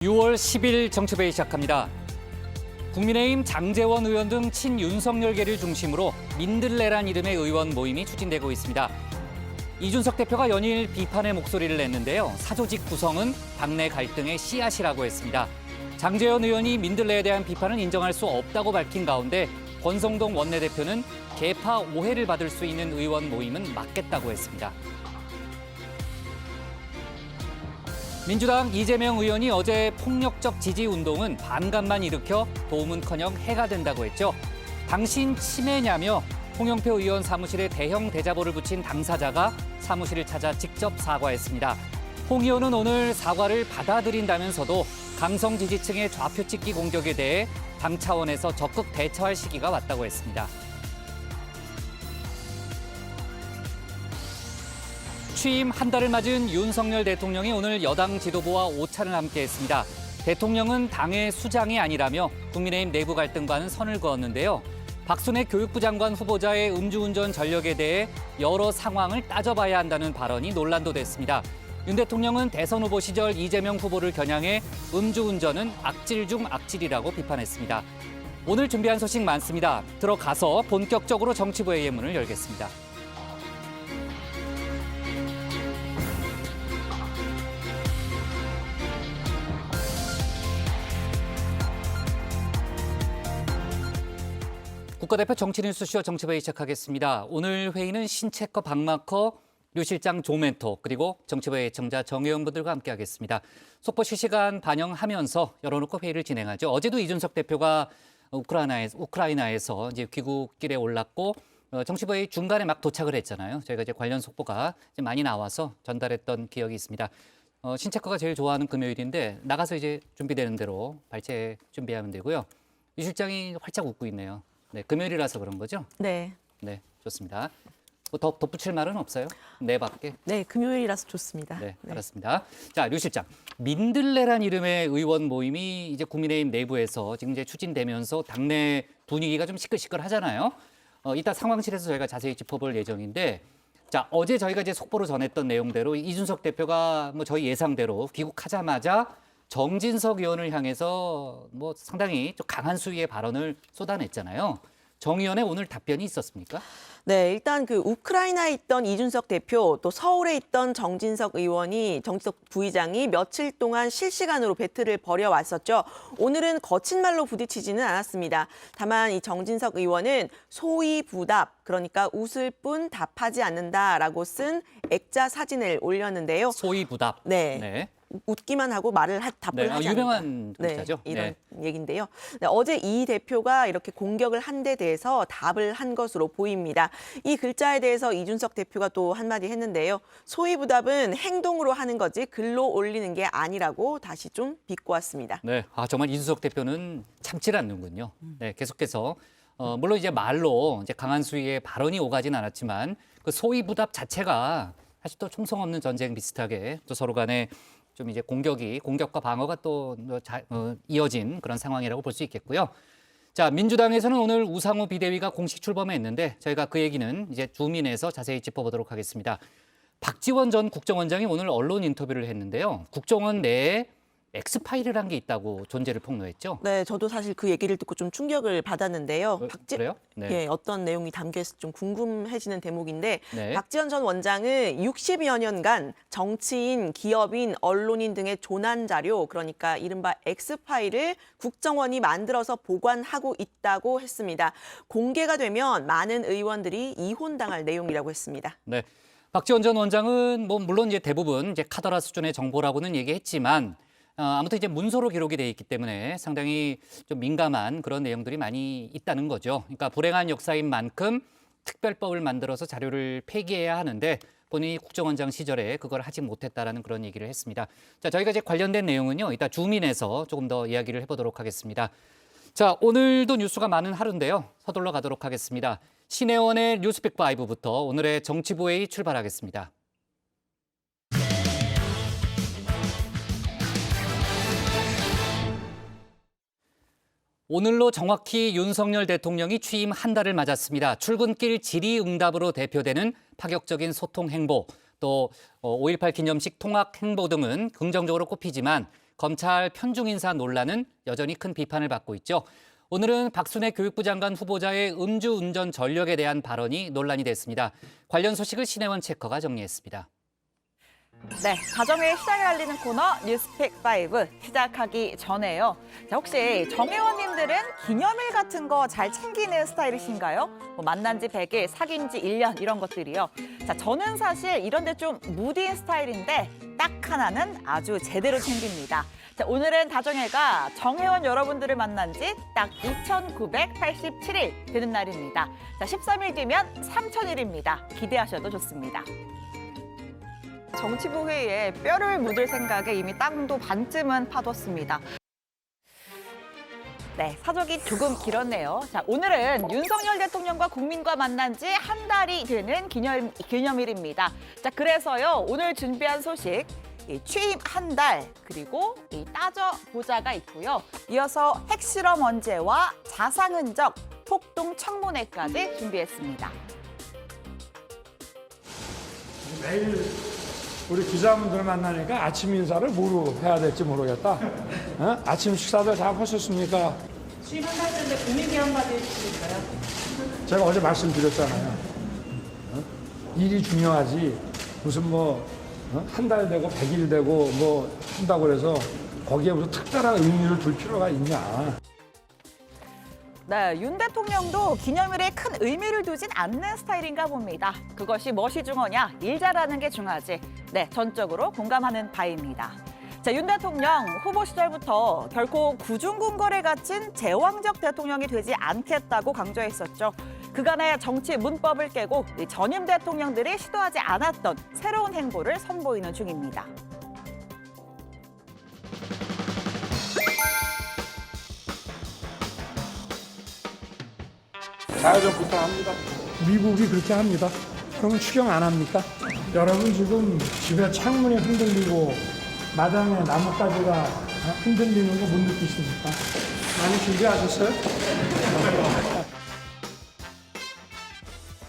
6월 10일 정치회의 시작합니다. 국민의힘 장제원 의원 등 친윤석열계를 중심으로 민들레란 이름의 의원 모임이 추진되고 있습니다. 이준석 대표가 연일 비판의 목소리를 냈는데요. 사조직 구성은 당내 갈등의 씨앗이라고 했습니다. 장제원 의원이 민들레에 대한 비판은 인정할 수 없다고 밝힌 가운데 권성동 원내대표는 계파 오해를 받을 수 있는 의원 모임은 막겠다고 했습니다. 민주당 이재명 의원이 어제 폭력적 지지 운동은 반감만 일으켜 도움은커녕 해가 된다고 했죠. 당신 치매냐며 홍영표 의원 사무실에 대형 대자보를 붙인 당사자가 사무실을 찾아 직접 사과했습니다. 홍 의원은 오늘 사과를 받아들인다면서도 강성 지지층의 좌표 찍기 공격에 대해 당 차원에서 적극 대처할 시기가 왔다고 했습니다. 취임 한 달을 맞은 윤석열 대통령이 오늘 여당 지도부와 오찬을 함께했습니다. 대통령은 당의 수장이 아니라며 국민의힘 내부 갈등과는 선을 그었는데요. 박순애 교육부 장관 후보자의 음주운전 전력에 대해 여러 상황을 따져봐야 한다는 발언이 논란도 됐습니다. 윤 대통령은 대선 후보 시절 이재명 후보를 겨냥해 음주운전은 악질 중 악질이라고 비판했습니다. 오늘 준비한 소식 많습니다. 들어가서 본격적으로 정치부의 문을 열겠습니다. 국가대표 정치뉴스쇼 정치회의 시작하겠습니다. 오늘 회의는 신체커 박마커, 류 실장 조멘토, 그리고 정치회의 애청자 정의원분들과 함께하겠습니다. 속보 실시간 반영하면서 열어놓고 회의를 진행하죠. 어제도 이준석 대표가 우크라이나에서 이제 귀국길에 올랐고 정치회의 중간에 막 도착을 했잖아요. 저희가 이제 관련 속보가 이제 많이 나와서 전달했던 기억이 있습니다. 신체커가 제일 좋아하는 금요일인데 나가서 이제 준비되는 대로 발제 준비하면 되고요. 유 실장이 활짝 웃고 있네요. 네, 금요일이라서 그런 거죠? 네. 네, 좋습니다. 뭐 더 덧붙일 말은 없어요? 네 밖에? 네, 금요일이라서 좋습니다. 네, 알았습니다. 자, 류 실장. 민들레란 이름의 의원 모임이 이제 국민의힘 내부에서 지금 이제 추진되면서 당내 분위기가 좀 시끌시끌하잖아요. 이따 상황실에서 저희가 자세히 짚어볼 예정인데, 자, 어제 저희가 이제 속보로 전했던 내용대로 이준석 대표가 뭐 저희 예상대로 귀국하자마자 정진석 의원을 향해서 뭐 상당히 좀 강한 수위의 발언을 쏟아냈잖아요. 정 의원의 오늘 답변이 있었습니까? 네, 일단 그 우크라이나에 있던 이준석 대표 또 서울에 있던 정진석 부의장이 며칠 동안 실시간으로 배틀을 벌여왔었죠. 오늘은 거친 말로 부딪히지는 않았습니다. 다만 이 정진석 의원은 소위 부답, 그러니까 웃을 뿐 답하지 않는다라고 쓴 액자 사진을 올렸는데요. 소위 부답. 네. 웃기만 하고 답을 네, 하지 유명한 않는다. 글자죠. 네, 이런 네. 얘기인데요. 네, 어제 이 대표가 이렇게 공격을 한 데 대해서 답을 한 것으로 보입니다. 이 글자에 대해서 이준석 대표가 또 한마디 했는데요. 소위부답은 행동으로 하는 거지 글로 올리는 게 아니라고 다시 좀 비꼬았습니다. 네, 정말 이준석 대표는 참질 않는군요. 네, 계속해서 물론 이제 말로 이제 강한 수위의 발언이 오가진 않았지만 그 소위부답 자체가 사실 또 총성 없는 전쟁 비슷하게 또 서로 간에 좀 이제 공격과 방어가 또 이어진 그런 상황이라고 볼 수 있겠고요. 자, 민주당에서는 오늘 우상호 비대위가 공식 출범했는데 저희가 그 얘기는 이제 주민에서 자세히 짚어보도록 하겠습니다. 박지원 전 국정원장이 오늘 언론 인터뷰를 했는데요. 국정원 내에 엑스파일이라는 게 있다고 존재를 폭로했죠. 네, 저도 사실 그 얘기를 듣고 좀 충격을 받았는데요. 그래요? 네. 예, 어떤 내용이 담겨있을지 좀 궁금해지는 대목인데 네. 박지원 전 원장은 60여 년간 정치인, 기업인, 언론인 등의 조난 자료, 그러니까 이른바 X파일을 국정원이 만들어서 보관하고 있다고 했습니다. 공개가 되면 많은 의원들이 이혼당할 내용이라고 했습니다. 네. 박지원 전 원장은 뭐 물론 이제 대부분 이제 카더라 수준의 정보라고는 얘기했지만 아무튼 이제 문서로 기록이 돼 있기 때문에 상당히 좀 민감한 그런 내용들이 많이 있다는 거죠. 그러니까 불행한 역사인 만큼 특별법을 만들어서 자료를 폐기해야 하는데 본인이 국정원장 시절에 그걸 하지 못했다라는 그런 얘기를 했습니다. 자, 저희가 이제 관련된 내용은요, 이따 주민에서 조금 더 이야기를 해보도록 하겠습니다. 자, 오늘도 뉴스가 많은 하루인데요. 서둘러 가도록 하겠습니다. 신혜원의 뉴스픽 5부터 오늘의 정치부회의 출발하겠습니다. 오늘로 정확히 윤석열 대통령이 취임 한 달을 맞았습니다. 출근길 질의응답으로 대표되는 파격적인 소통 행보, 또 5.18 기념식 통학 행보 등은 긍정적으로 꼽히지만 검찰 편중 인사 논란은 여전히 큰 비판을 받고 있죠. 오늘은 박순애 교육부 장관 후보자의 음주운전 전력에 대한 발언이 논란이 됐습니다. 관련 소식을 신혜원 체커가 정리했습니다. 네, 가정의 시작을 알리는 코너 뉴스픽5 시작하기 전에요. 자, 혹시 정회원님들은 기념일 같은 거 잘 챙기는 스타일이신가요? 뭐 만난 지 100일, 사귄 지 1년 이런 것들이요. 자, 저는 사실 이런데 좀 무딘 스타일인데 딱 하나는 아주 제대로 챙깁니다. 자, 오늘은 다정회가 정회원 여러분들을 만난 지 딱 2,987일 되는 날입니다. 자, 13일 뒤면 3,000일입니다. 기대하셔도 좋습니다. 정치부 회의에 뼈를 묻을 생각에 이미 땅도 반쯤은 파뒀습니다. 네, 사족이 조금 길었네요. 자, 오늘은 윤석열 대통령과 국민과 만난 지 한 달이 되는 기념일입니다. 자, 그래서요, 오늘 준비한 소식, 취임 한 달, 그리고 따져보자가 있고요. 이어서 핵실험 언제와 자상 흔적, 폭동 청문회까지 준비했습니다. 매일 우리 기자분들 만나니까 아침 인사를 뭐로 해야 될지 모르겠다. 어? 아침 식사도 잘 하셨습니까? 취임 한 달 전에 국민 개헌 받을 수 있어요? 제가 어제 말씀드렸잖아요. 어? 일이 중요하지. 무슨 뭐 한 달 되고 100일 되고 뭐 한다고 그래서 거기에 무슨 특별한 의미를 둘 필요가 있냐. 네, 윤 대통령도 기념일에 큰 의미를 두진 않는 스타일인가 봅니다. 그것이 무엇이 중요하냐? 일 잘하는 게 중요하지. 네, 전적으로 공감하는 바입니다. 자, 윤 대통령 후보 시절부터 결코 구중궁궐에 갇힌 제왕적 대통령이 되지 않겠다고 강조했었죠. 그간의 정치 문법을 깨고 전임 대통령들이 시도하지 않았던 새로운 행보를 선보이는 중입니다. 자유적부터 합니다. 미국이 그렇게 합니다. 그러면 추경 안 합니까? 여러분 지금 집에 창문이 흔들리고 마당에 나뭇가지가 흔들리는 거 못 느끼십니까? 많이 준비하셨어요?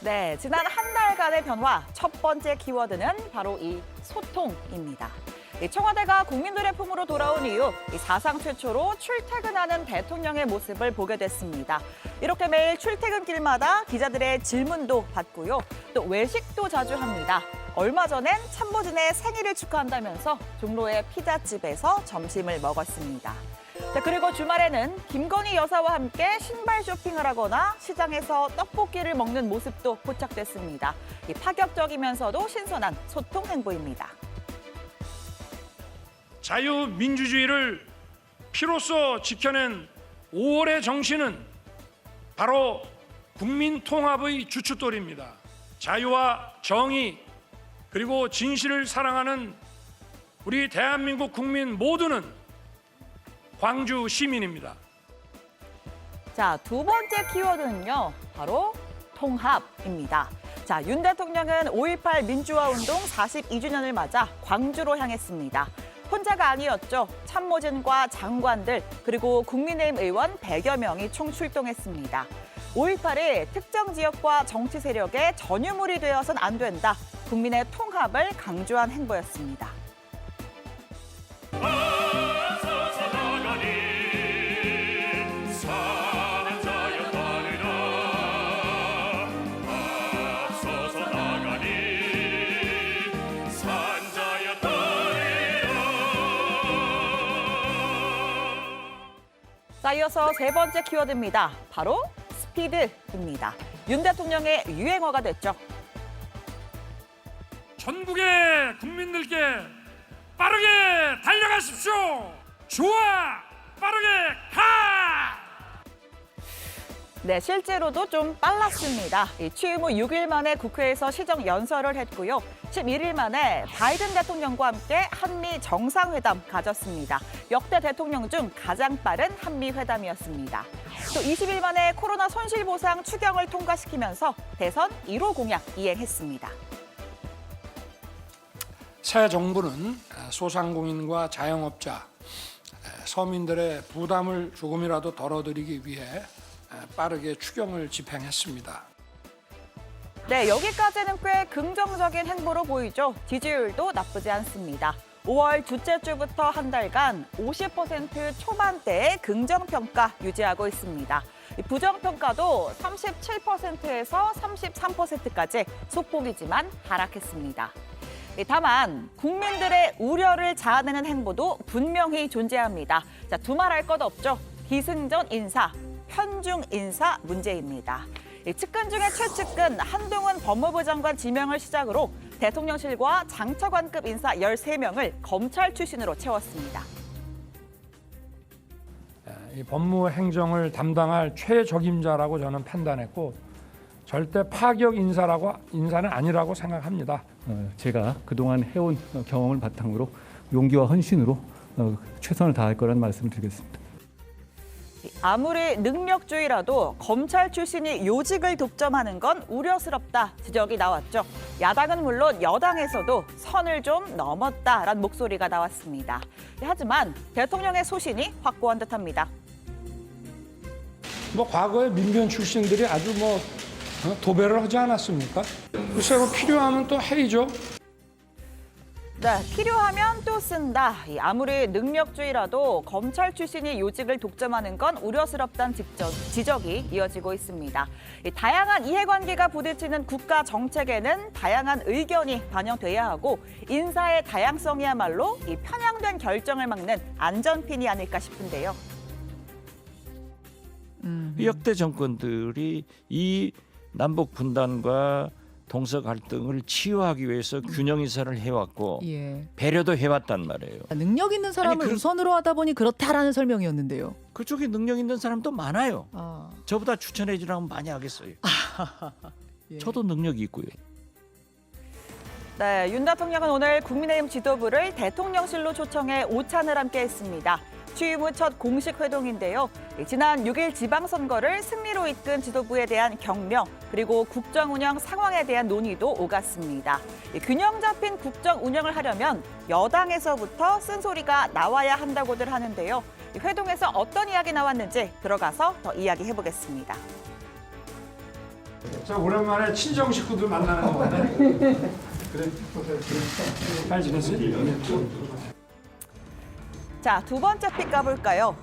네, 지난 한 달간의 변화, 첫 번째 키워드는 바로 이 소통입니다. 청와대가 국민들의 품으로 돌아온 이후 사상 최초로 출퇴근하는 대통령의 모습을 보게 됐습니다. 이렇게 매일 출퇴근길마다 기자들의 질문도 받고요. 또 외식도 자주 합니다. 얼마 전엔 참모진의 생일을 축하한다면서 종로의 피자집에서 점심을 먹었습니다. 자, 그리고 주말에는 김건희 여사와 함께 신발 쇼핑을 하거나 시장에서 떡볶이를 먹는 모습도 포착됐습니다. 파격적이면서도 신선한 소통 행보입니다. 자유민주주의를 피로써 지켜낸 5월의 정신은 바로 국민 통합의 주춧돌입니다. 자유와 정의 그리고 진실을 사랑하는 우리 대한민국 국민 모두는 광주 시민입니다. 자, 두 번째 키워드는요, 바로 통합입니다. 자, 윤 대통령은 5.18 민주화운동 42주년을 맞아 광주로 향했습니다. 혼자가 아니었죠. 참모진과 장관들 그리고 국민의힘 의원 100여 명이 총 출동했습니다. 5.18이 특정 지역과 정치 세력의 전유물이 되어선 안 된다. 국민의 통합을 강조한 행보였습니다. 자, 이어서 세 번째 키워드입니다. 바로 스피드입니다. 윤 대통령의 유행어가 됐죠. 전국의 국민들께 빠르게 달려가십시오. 좋아, 빠르게 가! 네, 실제로도 좀 빨랐습니다. 취임 후 6일 만에 국회에서 시정 연설을 했고요. 11일 만에 바이든 대통령과 함께 한미 정상회담 가졌습니다. 역대 대통령 중 가장 빠른 한미 회담이었습니다. 또 20일 만에 코로나 손실보상 추경을 통과시키면서 대선 1호 공약 이행했습니다. 새 정부는 소상공인과 자영업자, 서민들의 부담을 조금이라도 덜어드리기 위해 빠르게 추경을 집행했습니다. 네, 여기까지는 꽤 긍정적인 행보로 보이죠. 지지율도 나쁘지 않습니다. 5월 둘째 주부터 한 달간 50% 초반대의 긍정평가 유지하고 있습니다. 부정평가도 37%에서 33%까지 소폭이지만 하락했습니다. 다만 국민들의 우려를 자아내는 행보도 분명히 존재합니다. 자, 두말할 것 없죠. 기승전 인사, 편중 인사 문제입니다. 측근 중에 최측근 한동훈 법무부 장관 지명을 시작으로 대통령실과 장차관급 인사 13명을 검찰 출신으로 채웠습니다. 이 법무행정을 담당할 최적임자라고 저는 판단했고 절대 파격 인사는 아니라고 생각합니다. 제가 그동안 해온 경험을 바탕으로 용기와 헌신으로 최선을 다할 거라는 말씀을 드리겠습니다. 아무리 능력주의라도 검찰 출신이 요직을 독점하는 건 우려스럽다 지적이 나왔죠. 야당은 물론 여당에서도 선을 좀 넘었다라는 목소리가 나왔습니다. 하지만 대통령의 소신이 확고한 듯합니다. 뭐 과거에 민변 출신들이 아주 도배를 하지 않았습니까? 글쎄 필요하면 또 해이죠. 네, 필요하면 또 쓴다. 아무리 능력주의라도 검찰 출신이 요직을 독점하는 건 우려스럽다는 지적이 이어지고 있습니다. 다양한 이해관계가 부딪히는 국가 정책에는 다양한 의견이 반영돼야 하고 인사의 다양성이야말로 이 편향된 결정을 막는 안전핀이 아닐까 싶은데요. 역대 정권들이 이 남북 분단과 동서 갈등을 치유하기 위해서 균형 인사를 해왔고 예. 배려도 해왔단 말이에요. 능력 있는 사람을 우선으로 하다 보니 그렇다라는 설명이었는데요. 그쪽에 능력 있는 사람도 많아요. 아. 저보다 추천해 주라면 많이 하겠어요. 예. 저도 능력이 있고요. 네, 윤 대통령은 오늘 국민의힘 지도부를 대통령실로 초청해 오찬을 함께 했습니다. 취임 후 첫 공식 회동인데요. 지난 6일 지방선거를 승리로 이끈 지도부에 대한 격려, 그리고 국정 운영 상황에 대한 논의도 오갔습니다. 균형 잡힌 국정 운영을 하려면 여당에서부터 쓴소리가 나와야 한다고들 하는데요. 회동에서 어떤 이야기 나왔는지 들어가서 더 이야기해 보겠습니다. 자, 오랜만에 친정 식구들 만나는 거네. 그래. 잘 지냈어요? 자, 두 번째 픽 가볼까요?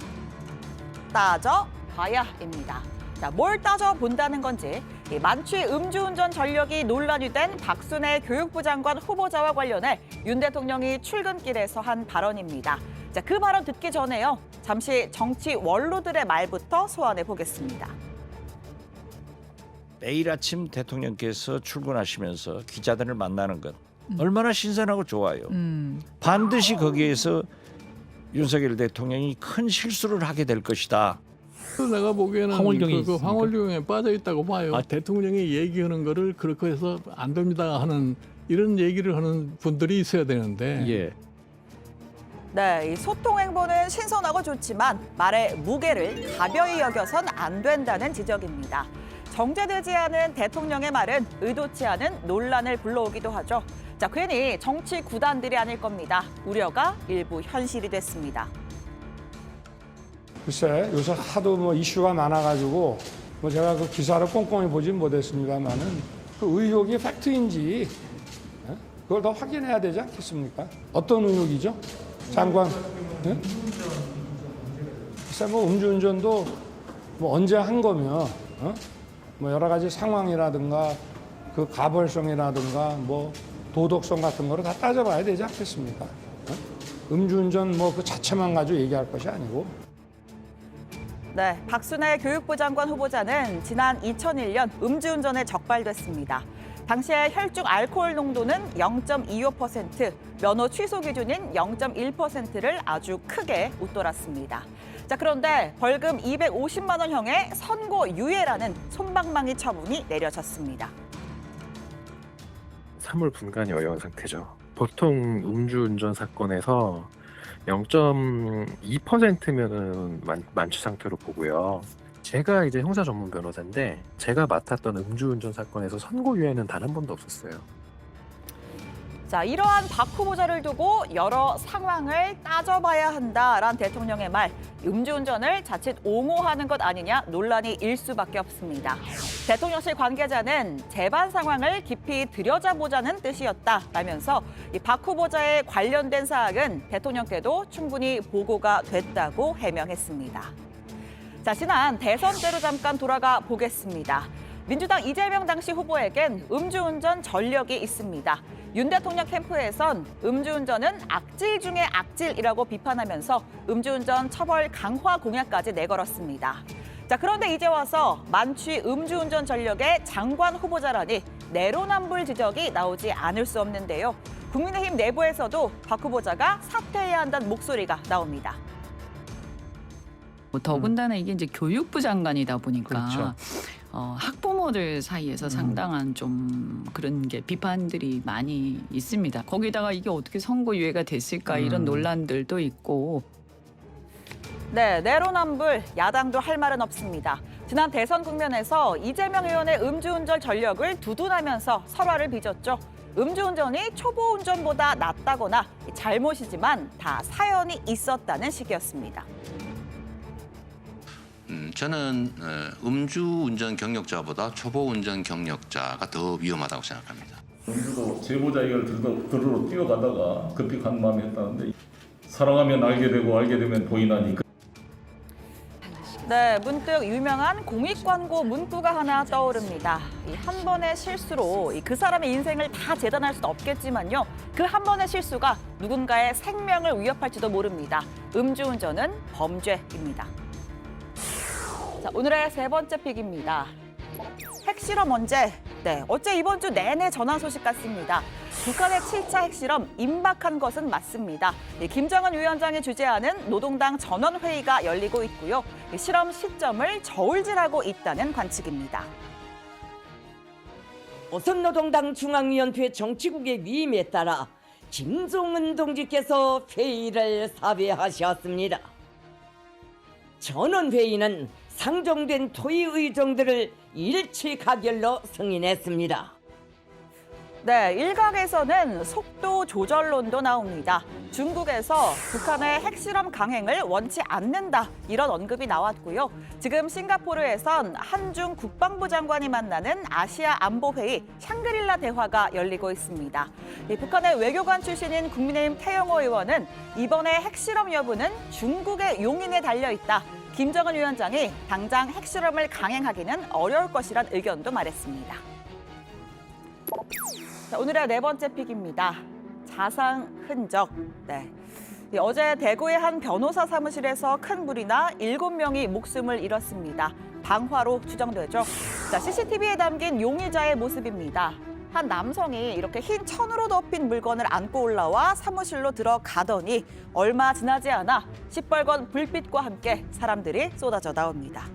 따져봐야입니다. 자, 뭘 따져본다는 건지 만취 음주운전 전력이 논란이 된 박순애 교육부 장관 후보자와 관련해 윤 대통령이 출근길에서 한 발언입니다. 자, 그 발언 듣기 전에요. 잠시 정치 원로들의 말부터 소환해 보겠습니다. 매일 아침 대통령께서 출근하시면서 기자들을 만나는 것 얼마나 신선하고 좋아요. 반드시 거기에서 윤석열 대통령이 큰 실수를 하게 될 것이다. 내가 보기에는 황홀경이 그 황홀경에 빠져 있다고 봐요. 대통령이 얘기하는 거를 그렇게 해서 안 됩니다 하는 이런 얘기를 하는 분들이 있어야 되는데. 예. 네, 이 소통 행보는 신선하고 좋지만 말의 무게를 가벼이 여겨선 안 된다는 지적입니다. 정제되지 않은 대통령의 말은 의도치 않은 논란을 불러오기도 하죠. 자, 괜히 정치 구단들이 아닐 겁니다. 우려가 일부 현실이 됐습니다. 글쎄 요새 하도 이슈가 많아가지고 제가 그 기사를 꼼꼼히 보진 못했습니다만은 그 의혹이 팩트인지 그걸 더 확인해야 되지 않겠습니까? 어떤 의혹이죠? 장관? 네? 글쎄 음주운전도 언제 한 거면 여러 가지 상황이라든가 그 가벌성이라든가 도덕성 같은 거를 다 따져봐야 되지 않겠습니까? 음주운전 그 자체만 가지고 얘기할 것이 아니고. 네, 박순애 교육부 장관 후보자는 지난 2001년 음주운전에 적발됐습니다. 당시에 혈중 알코올 농도는 0.25%, 면허 취소 기준인 0.1%를 아주 크게 웃돌았습니다. 자, 그런데 벌금 250만 원형의 선고유예라는 솜방망이 처분이 내려졌습니다. 사물분간이 어려운 상태죠. 보통 음주운전 사건에서 0.2%면은 만취 상태로 보고요. 제가 이제 형사 전문 변호사인데 제가 맡았던 음주운전 사건에서 선고유예는 단 한 번도 없었어요. 자, 이러한 박 후보자를 두고 여러 상황을 따져봐야 한다라는 대통령의 말, 음주운전을 자칫 옹호하는 것 아니냐 논란이 일 수밖에 없습니다. 대통령실 관계자는 재반 상황을 깊이 들여다보자는 뜻이었다라면서 이 박 후보자의 관련된 사항은 대통령께도 충분히 보고가 됐다고 해명했습니다. 자, 지난 대선 때로 잠깐 돌아가 보겠습니다. 민주당 이재명 당시 후보에겐 음주운전 전력이 있습니다. 윤 대통령 캠프에선 음주운전은 악질 중에 악질이라고 비판하면서 음주운전 처벌 강화 공약까지 내걸었습니다. 자, 그런데 이제 와서 만취 음주운전 전력의 장관 후보자라니 내로남불 지적이 나오지 않을 수 없는데요. 국민의힘 내부에서도 박 후보자가 사퇴해야 한다는 목소리가 나옵니다. 더군다나 이게 이제 교육부 장관이다 보니까 그렇죠. 학부모들 사이에서 상당한 좀 그런 게 비판들이 많이 있습니다. 거기다가 이게 어떻게 선고유예가 됐을까 이런 논란들도 있고. 네, 내로남불 야당도 할 말은 없습니다. 지난 대선 국면에서 이재명 의원의 음주운전 전력을 두둔하면서 설화를 빚었죠. 음주운전이 초보운전보다 낫다거나 잘못이지만 다 사연이 있었다는 식이었습니다. 저는 음주운전 경력자보다 초보운전 경력자가 더 위험하다고 생각합니다. 음주도 제보자 얘기를 들으러 뛰어가다가 급히 간 마음이 했다는데 사랑하면 알게 되고 알게 되면 보이나니. 네, 문득 유명한 공익 광고 문구가 하나 떠오릅니다. 이 한 번의 실수로 그 사람의 인생을 다 재단할 수는 없겠지만요. 그 한 번의 실수가 누군가의 생명을 위협할지도 모릅니다. 음주운전은 범죄입니다. 자, 오늘의 세 번째 픽입니다. 핵실험 언제? 네, 어째 이번 주 내내 전한 소식 같습니다. 북한의 7차 핵실험 임박한 것은 맞습니다. 김정은 위원장이 주재하는 노동당 전원회의가 열리고 있고요. 실험 시점을 저울질하고 있다는 관측입니다. 조선노동당 중앙위원회 정치국의 위임에 따라 김종은 동지께서 회의를 사회하셨습니다. 전원회의는 상정된 토의 의정들을 일치 가결로 승인했습니다. 네, 일각에서는 속도 조절론도 나옵니다. 중국에서 북한의 핵실험 강행을 원치 않는다 이런 언급이 나왔고요. 지금 싱가포르에선 한중 국방부 장관이 만나는 아시아 안보회의 샹그릴라 대화가 열리고 있습니다. 북한의 외교관 출신인 국민의힘 태영호 의원은 이번에 핵실험 여부는 중국의 용인에 달려있다. 김정은 위원장이 당장 핵실험을 강행하기는 어려울 것이란 의견도 말했습니다. 자, 오늘의 네 번째 픽입니다. 자상 흔적. 네. 어제 대구의 한 변호사 사무실에서 큰 불이 나 7명이 목숨을 잃었습니다. 방화로 추정되죠. 자, CCTV에 담긴 용의자의 모습입니다. 한 남성이 이렇게 흰 천으로 덮인 물건을 안고 올라와 사무실로 들어가더니 얼마 지나지 않아 시뻘건 불빛과 함께 사람들이 쏟아져 나옵니다.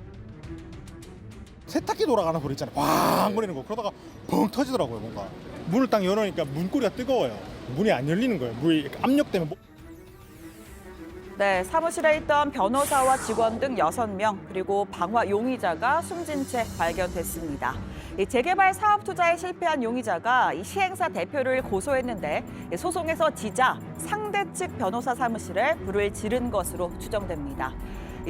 세탁기 돌아가는 소리 있잖아요. 꽝 거리는 거. 그러다가 뻥 터지더라고요, 뭔가. 문을 딱 열으니까 문고리가 뜨거워요. 문이 안 열리는 거예요. 물이 압력 때문에. 네, 사무실에 있던 변호사와 직원 등 6명 그리고 방화 용의자가 숨진 채 발견됐습니다. 이 재개발 사업 투자에 실패한 용의자가 이 시행사 대표를 고소했는데 소송에서 지자 상대 측 변호사 사무실에 불을 지른 것으로 추정됩니다.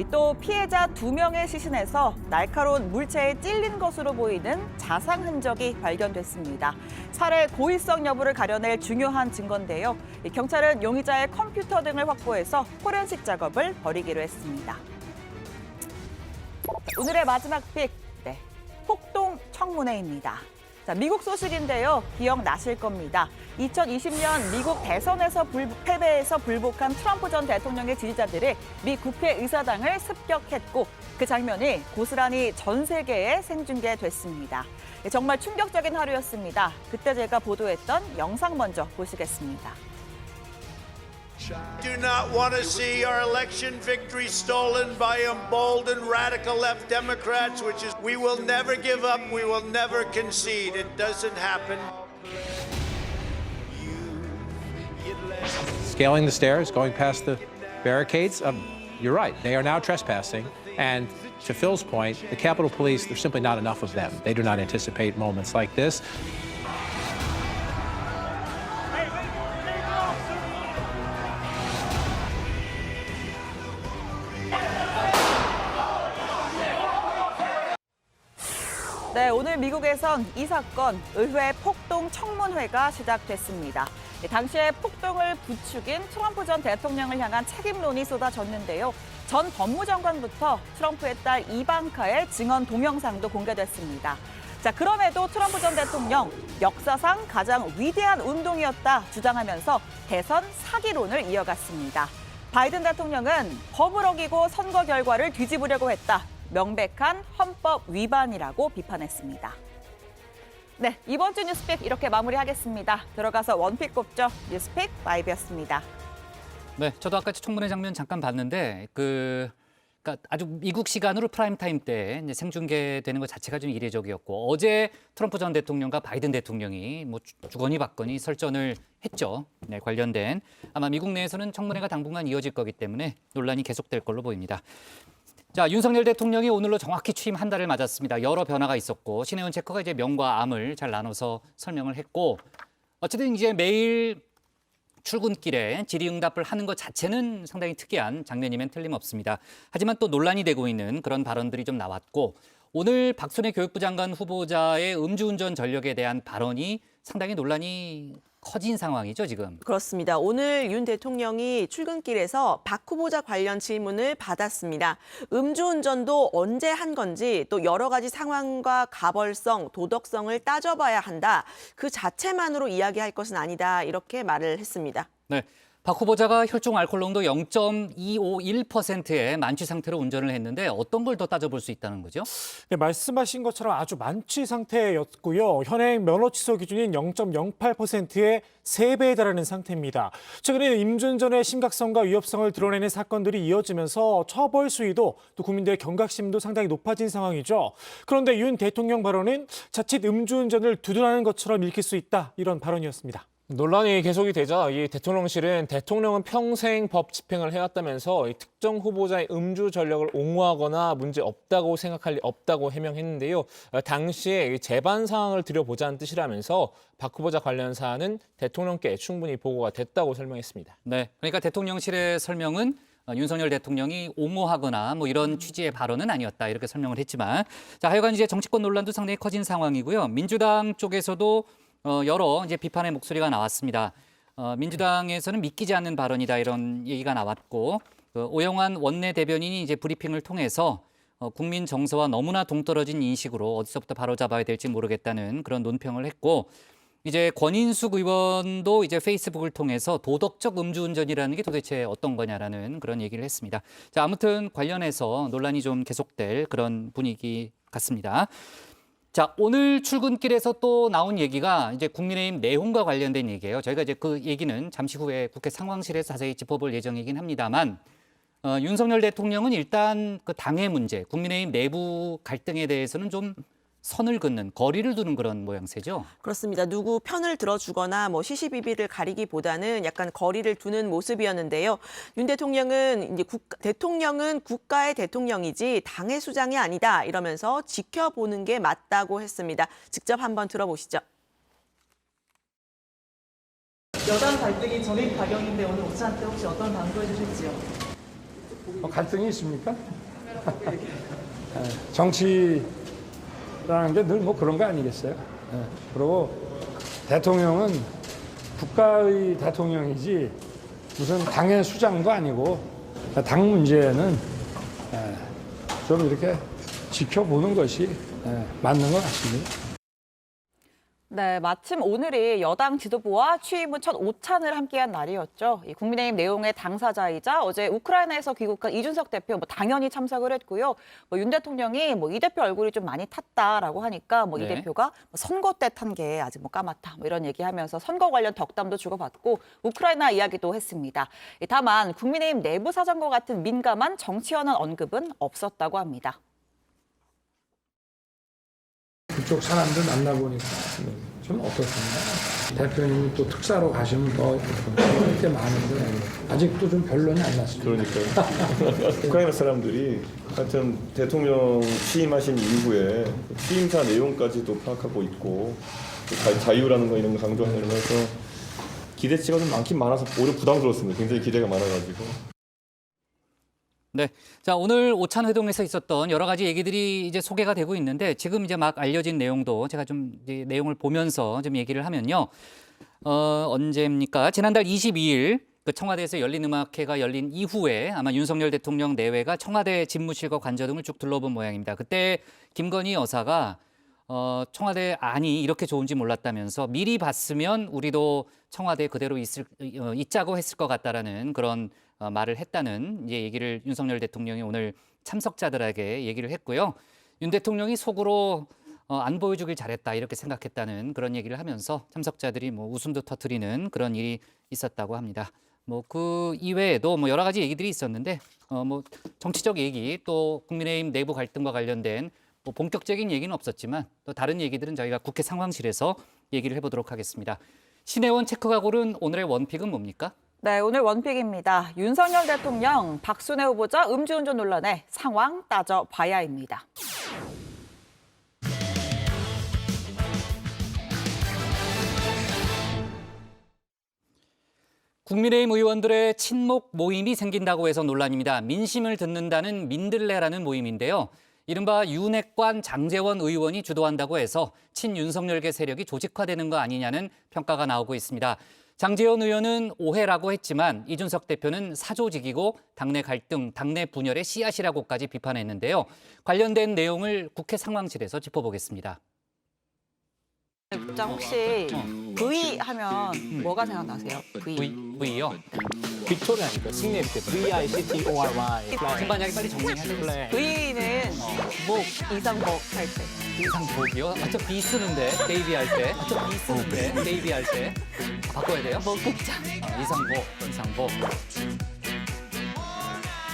또 피해자 2명의 시신에서 날카로운 물체에 찔린 것으로 보이는 자상 흔적이 발견됐습니다. 살해 고의성 여부를 가려낼 중요한 증거인데요. 경찰은 용의자의 컴퓨터 등을 확보해서 포렌식 작업을 벌이기로 했습니다. 오늘의 마지막 픽, 네, 폭동 청문회입니다. 자, 미국 소식인데요. 기억나실 겁니다. 2020년 미국 대선에서 패배해서 불복한 트럼프 전 대통령의 지지자들이 미 국회의사당을 습격했고 그 장면이 고스란히 전 세계에 생중계됐습니다. 정말 충격적인 하루였습니다. 그때 제가 보도했던 영상 먼저 보시겠습니다. Do not want to see our election victory stolen by emboldened radical left Democrats, which is we will never give up, we will never concede. It doesn't happen. Scaling the stairs, going past the barricades, you're right, they are now trespassing. And to Phil's point, the Capitol Police, there's simply not enough of them. They do not anticipate moments like this. 네, 오늘 미국에선 이 사건 의회 폭동 청문회가 시작됐습니다. 당시에 폭동을 부추긴 트럼프 전 대통령을 향한 책임론이 쏟아졌는데요. 전 법무장관부터 트럼프의 딸 이방카의 증언 동영상도 공개됐습니다. 자, 그럼에도 트럼프 전 대통령 역사상 가장 위대한 운동이었다 주장하면서 대선 사기론을 이어갔습니다. 바이든 대통령은 법을 어기고 선거 결과를 뒤집으려고 했다. 명백한 헌법 위반이라고 비판했습니다. 네, 이번 주 뉴스픽 이렇게 마무리하겠습니다. 들어가서 원픽 꼽죠. 뉴스픽 5였습니다. 네, 저도 아까 청문회 장면 잠깐 봤는데 그러니까 아주 미국 시간으로 프라임 타임 때 이제 생중계되는 것 자체가 좀 이례적이었고 어제 트럼프 전 대통령과 바이든 대통령이 뭐 주거니 받거니 설전을 했죠. 네, 관련된 아마 미국 내에서는 청문회가 당분간 이어질 거기 때문에 논란이 계속될 걸로 보입니다. 자, 윤석열 대통령이 오늘로 정확히 취임 한 달을 맞았습니다. 여러 변화가 있었고 신혜원 체커가 이제 명과 암을 잘 나눠서 설명을 했고 어쨌든 이제 매일 출근길에 질의응답을 하는 것 자체는 상당히 특이한 장면이면 틀림없습니다. 하지만 또 논란이 되고 있는 그런 발언들이 좀 나왔고 오늘 박순애 교육부 장관 후보자의 음주운전 전력에 대한 발언이 상당히 논란이 커진 상황이죠, 지금. 그렇습니다. 오늘 윤 대통령이 출근길에서 박 후보자 관련 질문을 받았습니다. 음주운전도 언제 한 건지 또 여러 가지 상황과 가벌성, 도덕성을 따져봐야 한다. 그 자체만으로 이야기할 것은 아니다. 이렇게 말을 했습니다. 네. 박 후보자가 혈중 알코올 농도 0.251%의 만취 상태로 운전을 했는데 어떤 걸 더 따져볼 수 있다는 거죠? 네, 말씀하신 것처럼 아주 만취 상태였고요. 현행 면허 취소 기준인 0.08%의 3배에 달하는 상태입니다. 최근에 음주운전의 심각성과 위협성을 드러내는 사건들이 이어지면서 처벌 수위도 또 국민들의 경각심도 상당히 높아진 상황이죠. 그런데 윤 대통령 발언은 자칫 음주운전을 두둔하는 것처럼 읽힐 수 있다. 이런 발언이었습니다. 논란이 계속이 되자 이 대통령실은 대통령은 평생 법 집행을 해왔다면서 이 특정 후보자의 음주 전력을 옹호하거나 문제 없다고 생각할 리 없다고 해명했는데요. 당시에 재반 사항을 들여보자는 뜻이라면서 박 후보자 관련 사안은 대통령께 충분히 보고가 됐다고 설명했습니다. 네, 그러니까 대통령실의 설명은 윤석열 대통령이 옹호하거나 뭐 이런 취지의 발언은 아니었다 이렇게 설명을 했지만 자, 하여간 이제 정치권 논란도 상당히 커진 상황이고요. 민주당 쪽에서도 여러 이제 비판의 목소리가 나왔습니다. 민주당에서는 믿기지 않는 발언이다 이런 얘기가 나왔고 오영환 원내대변인이 이제 브리핑을 통해서 국민 정서와 너무나 동떨어진 인식으로 어디서부터 바로잡아야 될지 모르겠다는 그런 논평을 했고 이제 권인숙 의원도 이제 페이스북을 통해서 도덕적 음주운전이라는 게 도대체 어떤 거냐라는 그런 얘기를 했습니다. 자, 아무튼 관련해서 논란이 좀 계속될 그런 분위기 같습니다. 자, 오늘 출근길에서 또 나온 얘기가 이제 국민의힘 내홍과 관련된 얘기예요. 저희가 이제 그 얘기는 잠시 후에 국회 상황실에서 자세히 짚어볼 예정이긴 합니다만 윤석열 대통령은 일단 그 당의 문제, 국민의힘 내부 갈등에 대해서는 좀 선을 긋는, 거리를 두는 그런 모양새죠. 그렇습니다. 누구 편을 들어주거나 뭐 시시비비를 가리기보다는 약간 거리를 두는 모습이었는데요. 윤 대통령은 이제 대통령은 국가의 대통령이지 당의 수장이 아니다 이러면서 지켜보는 게 맞다고 했습니다. 직접 한번 들어보시죠. 여당 갈등이 전일 가경인데 오늘 오찬한테 혹시 어떤 당부해 주실지요? 갈등이 있습니까? 정치 라는 게 늘 뭐 그런 거 아니겠어요? 그리고 대통령은 국가의 대통령이지 무슨 당의 수장도 아니고 당 문제는 좀 이렇게 지켜보는 것이 맞는 것 같습니다. 네, 마침 오늘이 여당 지도부와 취임 후 첫 오찬을 함께한 날이었죠. 이 국민의힘 내용의 당사자이자 어제 우크라이나에서 귀국한 이준석 대표 당연히 참석을 했고요. 윤 대통령이 이 대표 얼굴이 좀 많이 탔다라고 하니까 이 대표가 선거 때 탄 게 아직 까맣다 이런 얘기하면서 선거 관련 덕담도 주고받고 우크라이나 이야기도 했습니다. 다만 국민의힘 내부 사정과 같은 민감한 정치 현안 언급은 없었다고 합니다. 그쪽 사람들 만나보니까 좀 어떻습니까? 대표님이 또 특사로 가시면 더 그럴 게 많은데 아직도 좀 변론이 안 났습니다. 그러니까요. 우크라이나 사람들이 하여튼 대통령 취임하신 이후에 취임사 내용까지도 파악하고 있고 자유라는 거 이런 거 강조하면서 기대치가 좀 많긴 많아서 오히려 부담스럽습니다. 굉장히 기대가 많아가지고. 네. 자, 오늘 오찬 회동에서 있었던 여러 가지 얘기들이 이제 소개가 되고 있는데 지금 이제 막 알려진 내용도 제가 좀 이제 내용을 보면서 좀 얘기를 하면요. 언제입니까? 지난달 22일 그 청와대에서 열린음악회가 열린 이후에 아마 윤석열 대통령 내외가 청와대 집무실과 관저 등을 쭉 둘러본 모양입니다. 그때 김건희 여사가 청와대 안이 이렇게 좋은지 몰랐다면서 미리 봤으면 우리도 청와대 그대로 있자고 했을 것 같다라는 그런 말을 했다는 이제 얘기를 윤석열 대통령이 오늘 참석자들에게 얘기를 했고요. 윤 대통령이 속으로 안 보여주길 잘했다 이렇게 생각했다는 그런 얘기를 하면서 참석자들이 뭐 웃음도 터뜨리는 그런 일이 있었다고 합니다. 뭐 그 이외에도 뭐 여러 가지 얘기들이 있었는데 뭐 정치적 얘기 또 국민의힘 내부 갈등과 관련된 뭐 본격적인 얘기는 없었지만 또 다른 얘기들은 저희가 국회 상황실에서 얘기를 해보도록 하겠습니다. 신혜원 체크가 고른 오늘의 원픽은 뭡니까? 네, 오늘 원픽입니다. 윤석열 대통령, 박순애 후보자 음주운전 논란의 상황 따져봐야입니다. 국민의힘 의원들의 친목 모임이 생긴다고 해서 논란입니다. 민심을 듣는다는 민들레라는 모임인데요. 이른바 윤핵관 장제원 의원이 주도한다고 해서 친윤석열계 세력이 조직화되는 거 아니냐는 평가가 나오고 있습니다. 장제원 의원은 오해라고 했지만 이준석 대표는 사조직이고 당내 갈등, 당내 분열의 씨앗이라고까지 비판했는데요. 관련된 내용을 국회 상황실에서 짚어보겠습니다. 국장 혹시 V 하면 뭐가 생각나세요? V요? 빅토리 아닐까? 닉네임 때 VICTORY. 만약에 빨리 정리해야 되겠어요. V는 목, 이상복 할 때. 이상복이요? 저 B 쓰는데, 데이비 할 때. 저 B 쓰는데, 데이비 할 때. 바꿔야 돼요? 목국장. 이상복.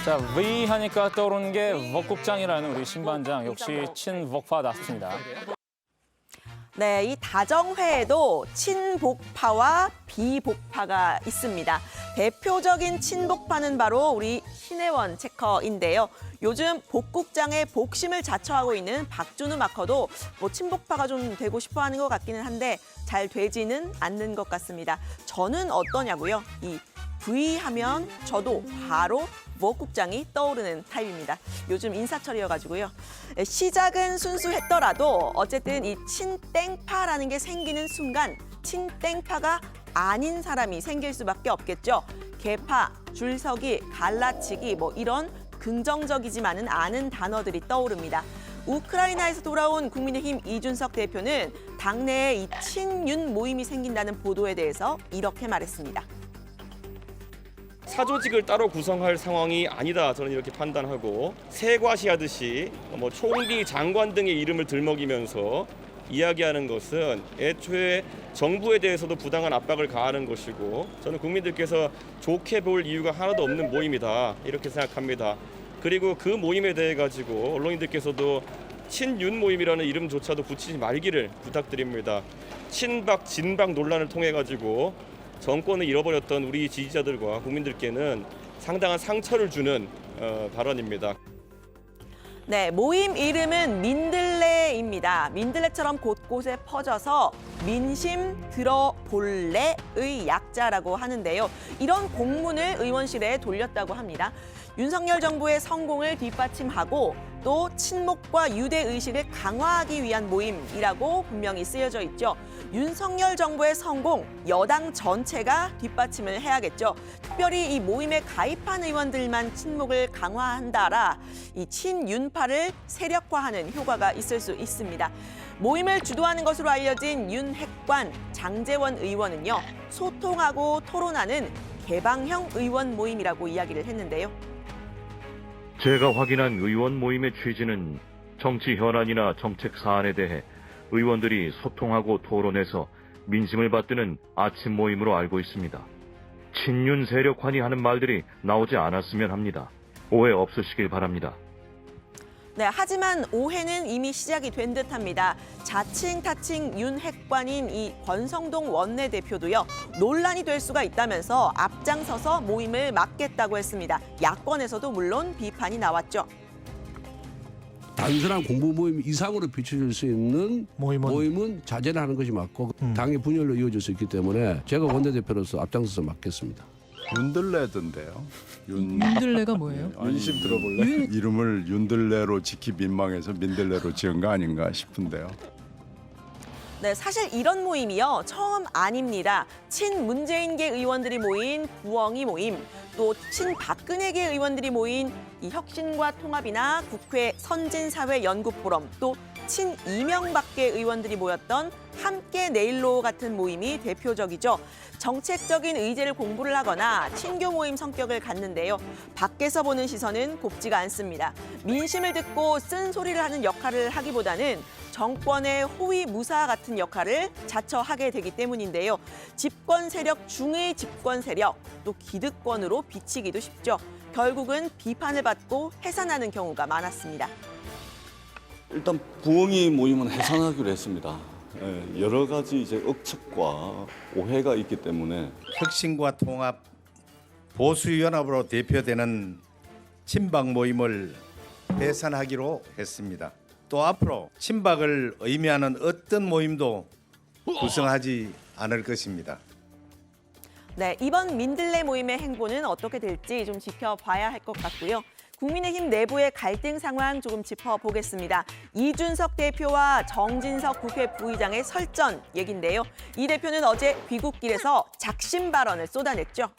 자, V 하니까 떠오르는 게 웍국장이라는 우리 신반장 역시 친웍파답습니다. 네, 이 다정회에도 친복파와 비복파가 있습니다. 대표적인 친복파는 바로 우리 신혜원 체커인데요. 요즘 복국장의 복심을 자처하고 있는 박준우 마커도 뭐 친복파가 좀 되고 싶어 하는 것 같기는 한데 잘 되지는 않는 것 같습니다. 저는 어떠냐고요? 이 V 하면 저도 바로 복국장이 떠오르는 타입입니다. 요즘 인사철이어가지고요. 시작은 순수했더라도 어쨌든 이 친땡파라는 게 생기는 순간 친땡파가 아닌 사람이 생길 수밖에 없겠죠. 개파, 줄서기, 갈라치기 뭐 이런 긍정적이지만은 않은 단어들이 떠오릅니다. 우크라이나에서 돌아온 국민의힘 이준석 대표는 당내에 이 친윤 모임이 생긴다는 보도에 대해서 이렇게 말했습니다. 사조직을 따로 구성할 상황이 아니다. 저는 이렇게 판단하고 새과시하듯이 뭐 총리, 장관 등의 이름을 들먹이면서 이야기하는 것은 애초에 정부에 대해서도 부당한 압박을 가하는 것이고 저는 국민들께서 좋게 볼 이유가 하나도 없는 모임이다. 이렇게 생각합니다. 그리고 그 모임에 대해 가지고 언론인들께서도 친윤 모임이라는 이름조차도 붙이지 말기를 부탁드립니다. 친박, 진박 논란을 통해 가지고 정권을 잃어버렸던 우리 지지자들과 국민들께는 상당한 상처를 주는 발언입니다. 네, 모임 이름은 민들레입니다. 민들레처럼 곳곳에 퍼져서 민심 들어볼래의 약자라고 하는데요. 이런 공문을 의원실에 돌렸다고 합니다. 윤석열 정부의 성공을 뒷받침하고 또 친목과 유대의식을 강화하기 위한 모임이라고 분명히 쓰여져 있죠. 윤석열 정부의 성공, 여당 전체가 뒷받침을 해야겠죠. 특별히 이 모임에 가입한 의원들만 친목을 강화한다라 이 친윤파를 세력화하는 효과가 있을 수 있습니다. 모임을 주도하는 것으로 알려진 윤핵관 장제원 의원은요. 소통하고 토론하는 개방형 의원 모임이라고 이야기를 했는데요. 제가 확인한 의원 모임의 취지는 정치 현안이나 정책 사안에 대해 의원들이 소통하고 토론해서 민심을 받드는 아침 모임으로 알고 있습니다. 친윤 세력화니 하는 말들이 나오지 않았으면 합니다. 오해 없으시길 바랍니다. 네, 하지만 오해는 이미 시작이 된 듯합니다. 자칭 타칭 윤핵관인 이 권성동 원내대표도요. 논란이 될 수가 있다면서 앞장서서 모임을 막겠다고 했습니다. 야권에서도 물론 비판이 나왔죠. 단순한 공부 모임 이상으로 비춰질 수 있는 모임은 자제를 하는 것이 맞고 당의 분열로 이어질 수 있기 때문에 제가 원내대표로서 앞장서서 맡겠습니다. 윤들레던데요. 민들레가 뭐예요? 윤심 들어볼래? 이름을 윤들레로 지키 민망해서 민들레로 지은 거 아닌가 싶은데요. 네, 사실 이런 모임이요. 처음 아닙니다. 친문재인계 의원들이 모인 부엉이 모임, 또 친박근혜계 의원들이 모인 이 혁신과 통합이나 국회 선진사회연구포럼, 또 친이명박계 의원들이 모였던 함께 내일로 같은 모임이 대표적이죠. 정책적인 의제를 공부를 하거나 친교 모임 성격을 갖는데요. 밖에서 보는 시선은 곱지가 않습니다. 민심을 듣고 쓴소리를 하는 역할을 하기보다는 정권의 호위 무사 같은 역할을 자처하게 되기 때문인데요. 집권 세력 중의 집권 세력, 또 기득권으로 비치기도 쉽죠. 결국은 비판을 받고 해산하는 경우가 많았습니다. 일단 부엉이 모임은 해산하기로 했습니다. 여러 가지 이제 억측과 오해가 있기 때문에 혁신과 통합 보수연합으로 대표되는 친박 모임을 해산하기로 했습니다. 또 앞으로 친박을 의미하는 어떤 모임도 구성하지 않을 것입니다. 네, 이번 민들레 모임의 행보는 어떻게 될지 좀 지켜봐야 할 것 같고요. 국민의힘 내부의 갈등 상황 조금 짚어보겠습니다. 이준석 대표와 정진석 국회 부의장의 설전 얘긴데요. 이 대표는 어제 귀국길에서 작심 발언을 쏟아냈죠.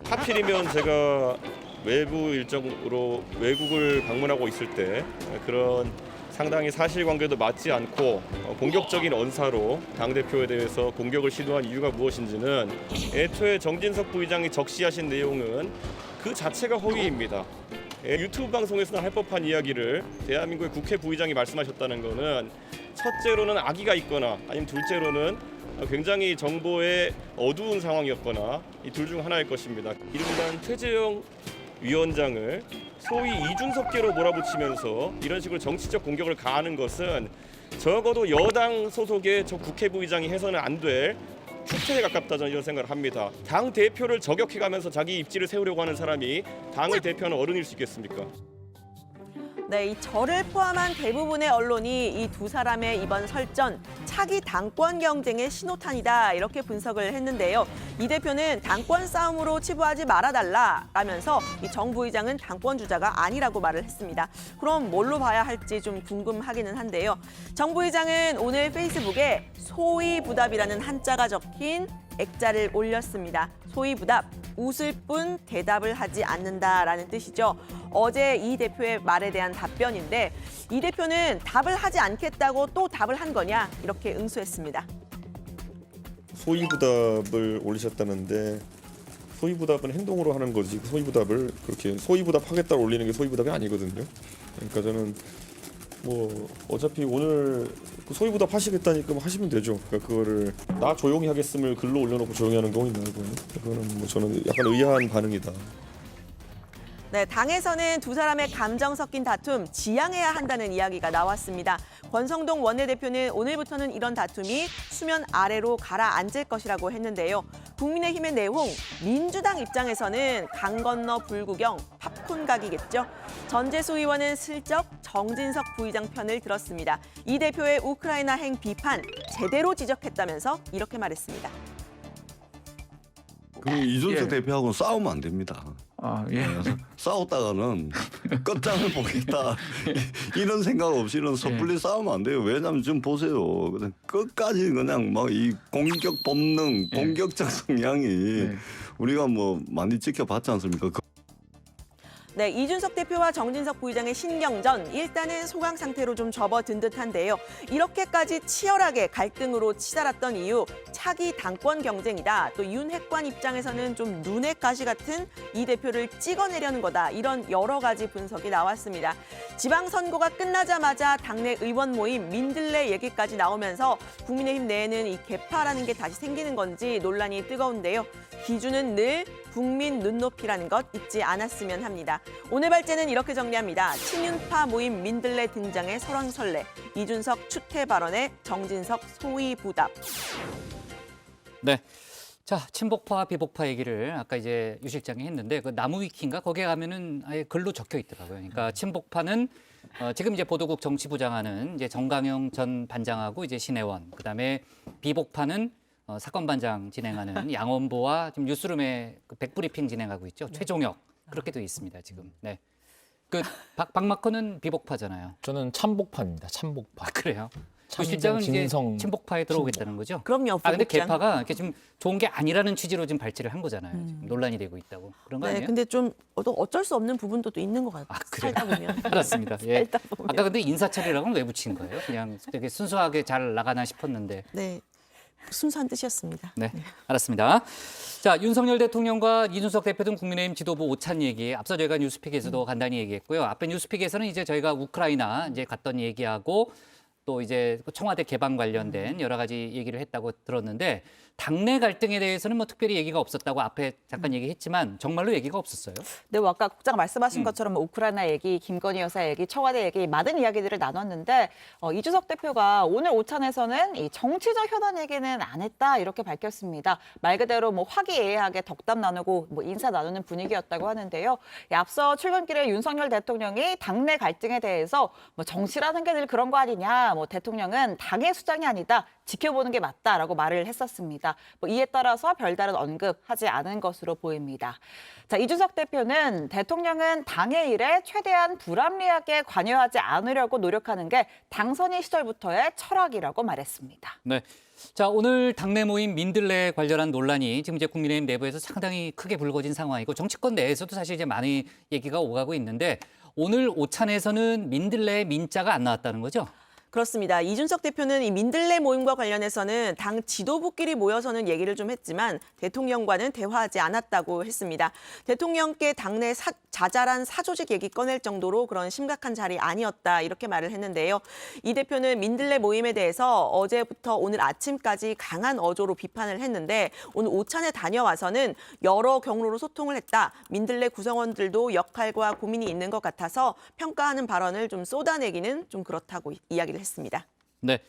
하필이면 제가 외부 일정으로 외국을 방문하고 있을 때 그런 상당히 사실관계도 맞지 않고 공격적인 언사로 당대표에 대해서 공격을 시도한 이유가 무엇인지는 애초에 정진석 부의장이 적시하신 내용은 그 자체가 허위입니다. 유튜브 방송에서는 할 법한 이야기를 대한민국의 국회 부의장이 말씀하셨다는 것은 첫째로는 악의가 있거나 아니면 둘째로는 굉장히 정보의 어두운 상황이었거나 이 둘 중 하나일 것입니다. 이른바 최재형 위원장을 소위 이준석계로 몰아붙이면서 이런 식으로 정치적 공격을 가하는 것은 적어도 여당 소속의 저 국회 부의장이 해서는 안 될 추태에 가깝다 저는 이런 생각을 합니다. 당 대표를 저격해가면서 자기 입지를 세우려고 하는 사람이 당을 대표하는 어른일 수 있겠습니까? 네, 이 저를 포함한 대부분의 언론이 이 두 사람의 이번 설전 차기 당권 경쟁의 신호탄이다 이렇게 분석을 했는데요. 이 대표는 당권 싸움으로 치부하지 말아달라라면서 이 정 부의장은 당권 주자가 아니라고 말을 했습니다. 그럼 뭘로 봐야 할지 좀 궁금하기는 한데요. 정 부의장은 오늘 페이스북에 소위부답이라는 한자가 적힌 액자를 올렸습니다. 소위부답, 웃을 뿐 대답을 하지 않는다라는 뜻이죠. 어제 이 대표의 말에 대한 답변인데 이 대표는 답을 하지 않겠다고 또 답을 한 거냐 이렇게 응수했습니다. 소위부답을 올리셨다는데 소위부답은 행동으로 하는 거지 소위부답을 그렇게 소위부답 하겠다고 올리는 게 소위부답이 아니거든요. 그러니까 저는 뭐 어차피 오늘 소위부답 하시겠다니까 뭐 하시면 되죠. 그러니까 그거를 나 조용히 하겠음을 글로 올려놓고 조용히 하는 경우 있나요? 그거는 뭐 저는 약간 의아한 반응이다. 네, 당에서는 두 사람의 감정 섞인 다툼 지양해야 한다는 이야기가 나왔습니다. 권성동 원내대표는 오늘부터는 이런 다툼이 수면 아래로 가라앉을 것이라고 했는데요. 국민의힘의 내홍, 민주당 입장에서는 강 건너 불구경, 팝콘 각이겠죠. 전재수 의원은 슬쩍 정진석 부의장 편을 들었습니다. 이 대표의 우크라이나 행 비판 제대로 지적했다면서 이렇게 말했습니다. 그럼 이준석 대표하고는 싸우면 안 됩니다. 싸웠다가는 끝장을 보겠다 이런 생각 없이는 섣불리 싸우면 안 돼요. 왜냐하면 지금 보세요. 끝까지 그냥 막 이 공격 본능, 공격적 성향이 우리가 뭐 많이 지켜봤지 않습니까? 네, 이준석 대표와 정진석 부의장의 신경전 일단은 소강 상태로 좀 접어든 듯한데요. 이렇게까지 치열하게 갈등으로 치달았던 이유 차기 당권 경쟁이다. 또 윤핵관 입장에서는 좀 눈의 가시 같은 이 대표를 찍어내려는 거다. 이런 여러 가지 분석이 나왔습니다. 지방선거가 끝나자마자 당내 의원 모임 민들레 얘기까지 나오면서 국민의힘 내에는 이 개파라는 게 다시 생기는 건지 논란이 뜨거운데요. 기준은 늘 국민 눈높이라는 것 잊지 않았으면 합니다. 오늘 발제는 이렇게 정리합니다. 친윤파 모임 민들레 등장의 설왕설래, 이준석 추태 발언에 정진석 소위부답. 네. 자, 친복파, 비복파 얘기를 아까 이제 유 실장이 했는데 그 나무위키인가 거기에 가면은 아예 글로 적혀 있더라고요. 그러니까 친복파는 지금 이제 보도국 정치부장하는 이제 정강용 전 반장하고 이제 신혜원, 그다음에 비복파는 사건 반장 진행하는 양원보와 지금 뉴스룸에 그 백브리핑 진행하고 있죠. 최종혁 그렇게 돼 있습니다 지금. 네. 그 박마커는 비복파잖아요. 저는 참복파입니다. 참복파. 그래요? 그 참진, 실장은 이제 진성, 친복파에 들어오겠다는 거죠? 그럼요. 아 근데 부국장. 개파가 이렇게 좀 좋은 게 아니라는 취지로 지금 발치를 한 거잖아요. 지금 논란이 되고 있다고. 그런 거 네, 아니에요? 근데 좀 또 어쩔 수 없는 부분도 또 있는 것 같아요. 그래요? 살다 보면. 알았습니다. 예. 살다 보면. 아까 근데 인사처리라고는 왜 붙인 거예요? 그냥 되게 순수하게 잘 나가나 싶었는데. 네, 순수한 뜻이었습니다. 네, 알았습니다. 자, 윤석열 대통령과 이준석 대표 등 국민의힘 지도부 오찬 얘기 앞서 저희가 뉴스픽에서도 간단히 얘기했고요. 앞에 뉴스픽에서는 이제 저희가 우크라이나 이제 갔던 얘기하고 또 이제 청와대 개방 관련된 여러 가지 얘기를 했다고 들었는데 당내 갈등에 대해서는 뭐 특별히 얘기가 없었다고 앞에 잠깐 얘기했지만 정말로 얘기가 없었어요. 네, 뭐 아까 국장 말씀하신 것처럼 뭐 우크라이나 얘기, 김건희 여사 얘기, 청와대 얘기 많은 이야기들을 나눴는데 이준석 대표가 오늘 오찬에서는 이 정치적 현안 얘기는 안 했다 이렇게 밝혔습니다. 말 그대로 뭐 화기애애하게 덕담 나누고 뭐 인사 나누는 분위기였다고 하는데요. 앞서 출근길에 윤석열 대통령이 당내 갈등에 대해서 뭐 정치라는 게 늘 그런 거 아니냐, 뭐 대통령은 당의 수장이 아니다. 지켜보는 게 맞다라고 말을 했었습니다. 뭐 이에 따라서 별다른 언급하지 않은 것으로 보입니다. 자, 이준석 대표는 대통령은 당의 일에 최대한 불합리하게 관여하지 않으려고 노력하는 게 당선인 시절부터의 철학이라고 말했습니다. 네. 자, 오늘 당내 모임 민들레 관련한 논란이 지금 이제 국민의힘 내부에서 상당히 크게 불거진 상황이고 정치권 내에서도 사실 이제 많이 얘기가 오가고 있는데 오늘 오찬에서는 민들레의 민자가 안 나왔다는 거죠? 그렇습니다. 이준석 대표는 이 민들레 모임과 관련해서는 당 지도부끼리 모여서는 얘기를 좀 했지만 대통령과는 대화하지 않았다고 했습니다. 대통령께 당내 자잘한 사조직 얘기 꺼낼 정도로 그런 심각한 자리 아니었다 이렇게 말을 했는데요. 이 대표는 민들레 모임에 대해서 어제부터 오늘 아침까지 강한 어조로 비판을 했는데 오늘 오찬에 다녀와서는 여러 경로로 소통을 했다. 민들레 구성원들도 역할과 고민이 있는 것 같아서 평가하는 발언을 좀 쏟아내기는 좀 그렇다고 이야기를 했습니다. 네.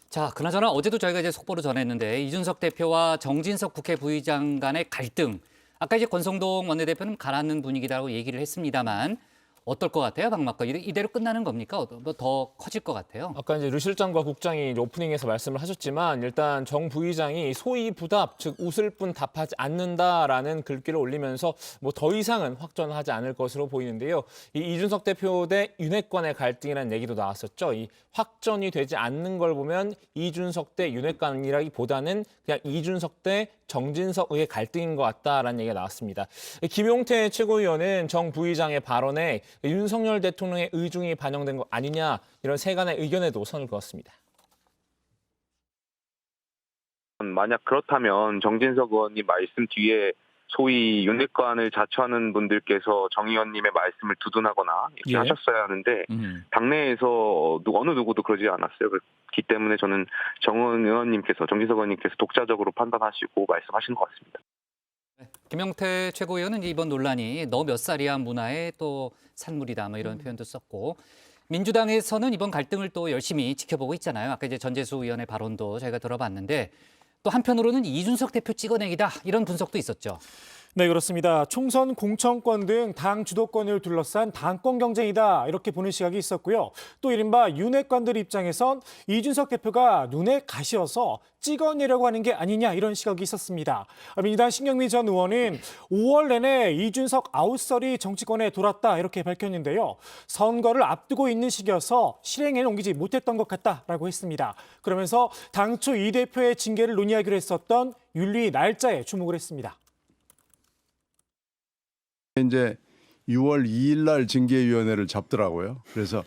자, 그나저나 어제도 저희가 이제 속보로 전했는데 이준석 대표와 정진석 국회 부의장 간의 갈등. 아까 이제 권성동 원내대표는 가라앉는 분위기라고 얘기를 했습니다만 어떨 것 같아요, 박마커? 이대로 끝나는 겁니까? 뭐 더 커질 것 같아요? 아까 이제 류 실장과 국장이 이제 오프닝에서 말씀을 하셨지만 일단 정 부의장이 소위 부답, 즉 웃을 뿐 답하지 않는다라는 글귀를 올리면서 뭐 더 이상은 확전하지 않을 것으로 보이는데요. 이 이준석 대표 대 윤핵관의 갈등이라는 얘기도 나왔었죠. 이 확전이 되지 않는 걸 보면 이준석 대 윤핵관이라기보다는 그냥 이준석 대 정진석의 갈등인 것 같다라는 얘기가 나왔습니다. 김용태 최고위원은 정 부의장의 발언에 윤석열 대통령의 의중이 반영된 거 아니냐 이런 세간의 의견에도 선을 그었습니다. 만약 그렇다면 정진석 의원님 말씀 뒤에 소위 윤핵관을 자처하는 분들께서 정 의원님의 말씀을 두둔하거나 이렇게 하셨어야 하는데 당내에서 어느 누구도 그러지 않았어요. 그렇기 때문에 저는 정진석 의원님께서 독자적으로 판단하시고 말씀하신 것 같습니다. 김용태 최고위원은 이번 논란이 너 몇 살이야 문화의 또 산물이다 뭐 이런 표현도 썼고 민주당에서는 이번 갈등을 또 열심히 지켜보고 있잖아요. 아까 이제 전재수 의원의 발언도 저희가 들어봤는데 또 한편으로는 이준석 대표 찍어내기다 이런 분석도 있었죠. 네, 그렇습니다. 총선 공천권 등 당 주도권을 둘러싼 당권 경쟁이다 이렇게 보는 시각이 있었고요. 또 이른바 윤핵관들 입장에선 이준석 대표가 눈에 가시어서 찍어내려고 하는 게 아니냐 이런 시각이 있었습니다. 민주당 신경미 전 의원은 5월 내내 이준석 아웃설이 정치권에 돌았다 이렇게 밝혔는데요. 선거를 앞두고 있는 시기여서 실행에 옮기지 못했던 것 같다라고 했습니다. 그러면서 당초 이 대표의 징계를 논의하기로 했었던 윤리 날짜에 주목을 했습니다. 이제 6월 2일 날 징계위원회를 잡더라고요. 그래서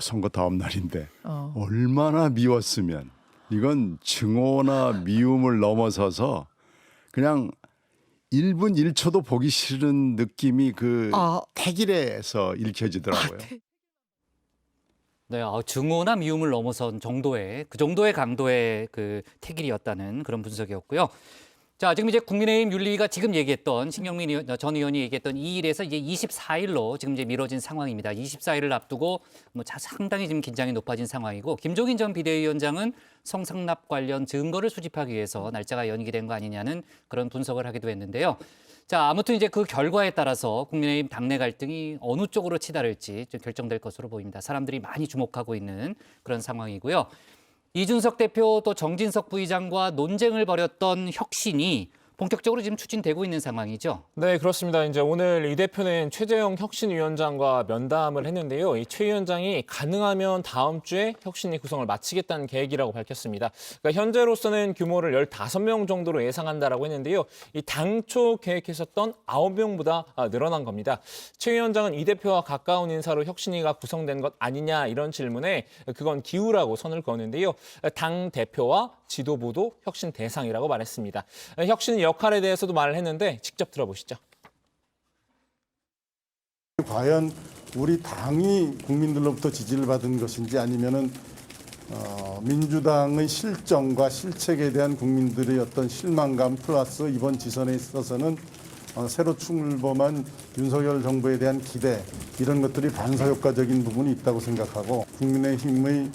선거 다음 날인데 얼마나 미웠으면 이건 증오나 미움을 넘어서서 그냥 1분 1초도 보기 싫은 느낌이 그 태길에서 읽혀지더라고요. 네, 증오나 미움을 넘어선 정도의 그 정도의 강도의 그 태길이었다는 그런 분석이었고요. 자, 지금 이제 국민의힘 윤리가 지금 얘기했던 신경민 전 의원이 얘기했던 2일에서 이제 24일로 지금 이제 미뤄진 상황입니다. 24일을 앞두고 뭐 상당히 지금 긴장이 높아진 상황이고 김종인 전 비대위원장은 성상납 관련 증거를 수집하기 위해서 날짜가 연기된 거 아니냐는 그런 분석을 하기도 했는데요. 자, 아무튼 이제 그 결과에 따라서 국민의힘 당내 갈등이 어느 쪽으로 치달을지 좀 결정될 것으로 보입니다. 사람들이 많이 주목하고 있는 그런 상황이고요. 이준석 대표 또 정진석 부의장과 논쟁을 벌였던 혁신이 본격적으로 지금 추진되고 있는 상황이죠. 네, 그렇습니다. 이제 오늘 이 대표는 최재형 혁신위원장과 면담을 했는데요. 이 최 위원장이 가능하면 다음 주에 혁신위 구성을 마치겠다는 계획이라고 밝혔습니다. 그러니까 현재로서는 규모를 15명 정도로 예상한다라고 했는데요. 이 당초 계획했었던 9명보다 늘어난 겁니다. 최 위원장은 이 대표와 가까운 인사로 혁신위가 구성된 것 아니냐 이런 질문에 그건 기우라고 선을 그었는데요. 당 대표와 지도부도 혁신 대상이라고 말했습니다. 혁신 역할에 대해서도 말을 했는데 직접 들어보시죠. 과연 우리 당이 국민들로부터 지지를 받은 것인지 아니면은 민주당의 실정과 실책에 대한 국민들의 어떤 실망감 플러스 이번 지선에 있어서는 새로 출범한 윤석열 정부에 대한 기대 이런 것들이 반사효과적인 부분이 있다고 생각하고 국민의힘의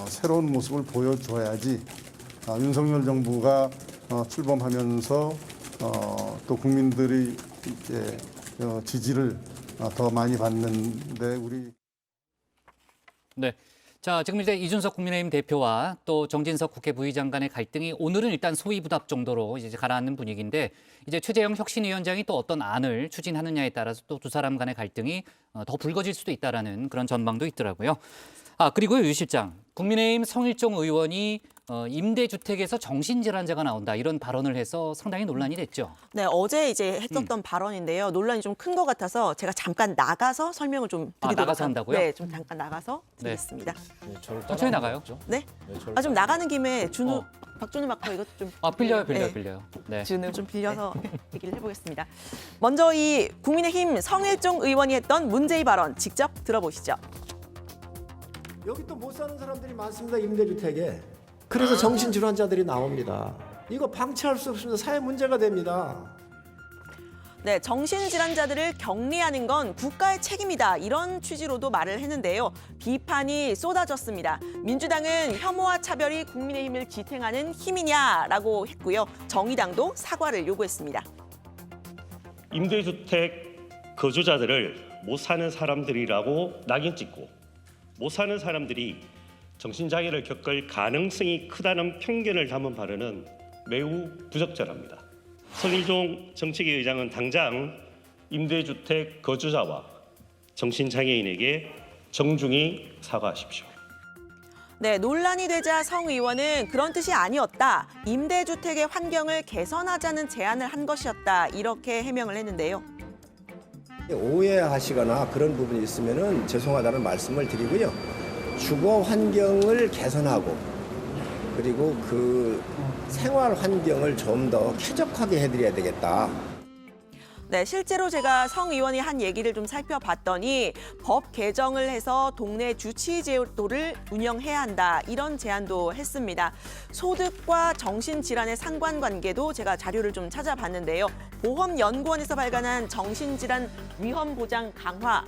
새로운 모습을 보여줘야지 윤석열 정부가 출범하면서 또 국민들이 이제 지지를 더 많이 받는데 우리. 네. 자, 지금 이제 이준석 국민의힘 대표와 또 정진석 국회 부의장 간의 갈등이 오늘은 일단 소위부답 정도로 이제 가라앉는 분위기인데 이제 최재형 혁신위원장이 또 어떤 안을 추진하느냐에 따라서 또 두 사람 간의 갈등이 더 불거질 수도 있다라는 그런 전망도 있더라고요. 그리고요, 유 실장. 국민의힘 성일종 의원이 임대주택에서 정신질환자가 나온다 이런 발언을 해서 상당히 논란이 됐죠. 네, 어제 이제 했었던 발언인데요. 논란이 좀 큰 것 같아서 제가 잠깐 나가서 설명을 좀 드리도록 나가서 한다고요? 네, 좀 잠깐 나가서 드리겠습니다. 네, 천천히 나가요. 네? 좀 나가는 김에 박준우 마커 이것 좀 빌려요. 네. 좀 빌려서 얘기를 해보겠습니다. 먼저 이 국민의힘 성일종 의원이 했던 문제의 발언 직접 들어보시죠. 여기 또 못 사는 사람들이 많습니다. 임대주택에. 그래서 정신질환자들이 나옵니다. 이거 방치할 수 없습니다. 사회 문제가 됩니다. 네, 정신질환자들을 격리하는 건 국가의 책임이다. 이런 취지로도 말을 했는데요. 비판이 쏟아졌습니다. 민주당은 혐오와 차별이 국민의힘을 지탱하는 힘이냐라고 했고요. 정의당도 사과를 요구했습니다. 임대주택 거주자들을 못 사는 사람들이라고 낙인 찍고 못 사는 사람들이 정신장애를 겪을 가능성이 크다는 편견을 담은 발언은 매우 부적절합니다. 성일종 정책위 의장은 당장 임대주택 거주자와 정신장애인에게 정중히 사과하십시오. 네, 논란이 되자 성 의원은 그런 뜻이 아니었다. 임대주택의 환경을 개선하자는 제안을 한 것이었다. 이렇게 해명을 했는데요. 오해하시거나 그런 부분이 있으면은 죄송하다는 말씀을 드리고요. 주거 환경을 개선하고 그리고 그 생활 환경을 좀 더 쾌적하게 해드려야 되겠다. 네, 실제로 제가 성 의원이 한 얘기를 좀 살펴봤더니 법 개정을 해서 동네 주치 제도를 운영해야 한다. 이런 제안도 했습니다. 소득과 정신질환의 상관관계도 제가 자료를 좀 찾아봤는데요. 보험연구원에서 발간한 정신질환 위험 보장 강화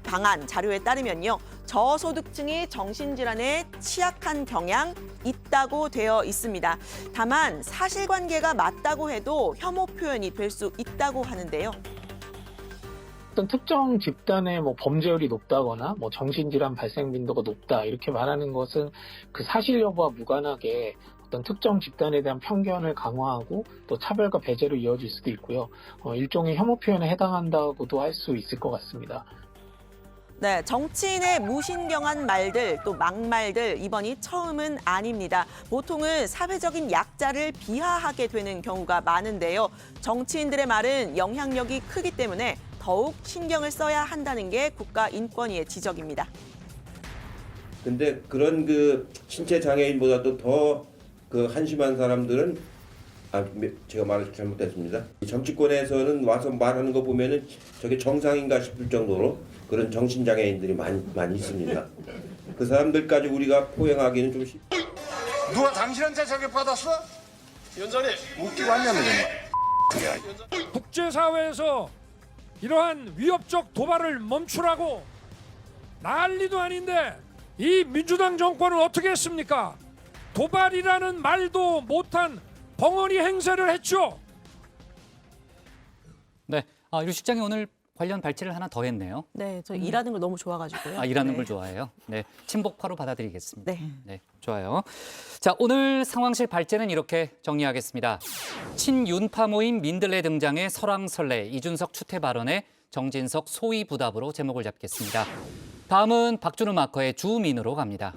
방안 자료에 따르면요. 저소득층이 정신질환에 취약한 경향 있다고 되어 있습니다. 다만 사실관계가 맞다고 해도 혐오 표현이 될 수 있다고 하는데요. 어떤 특정 집단의 범죄율이 높다거나 정신질환 발생 빈도가 높다 이렇게 말하는 것은 그 사실 여부와 무관하게 어떤 특정 집단에 대한 편견을 강화하고 또 차별과 배제로 이어질 수도 있고요. 일종의 혐오 표현에 해당한다고도 할 수 있을 것 같습니다. 네, 정치인의 무신경한 말들, 또 막말들 이번이 처음은 아닙니다. 보통은 사회적인 약자를 비하하게 되는 경우가 많은데요. 정치인들의 말은 영향력이 크기 때문에 더욱 신경을 써야 한다는 게 국가인권위의 지적입니다. 근데 그런 신체 장애인보다도 더 한심한 사람들은 제가 말을 잘못했습니다. 정치권에서는 와서 말하는 거 보면은 저게 정상인가 싶을 정도로 그런 정신장애인들이 많이 있습니다. 그 사람들까지 우리가 포용하기는 좀 누가 당신한테 자격받았어? 위원장님 웃기고 왔냐면 국제사회에서 이러한 위협적 도발을 멈추라고 난리도 아닌데 이 민주당 정권은 어떻게 했습니까? 도발이라는 말도 못한 벙어리 행세를 했죠. 네, 유 실장이 오늘 관련 발제를 하나 더 했네요. 네, 저 일하는 걸 너무 좋아가지고요. 아, 일하는 네. 걸 좋아해요. 네, 친복파로 받아들이겠습니다. 네. 네, 좋아요. 자, 오늘 상황실 발제는 이렇게 정리하겠습니다. 친윤파 모임 민들레 등장의 설왕설래, 이준석 추태 발언에 정진석 소위 부답으로 제목을 잡겠습니다. 다음은 박준우 마커의 주민으로 갑니다.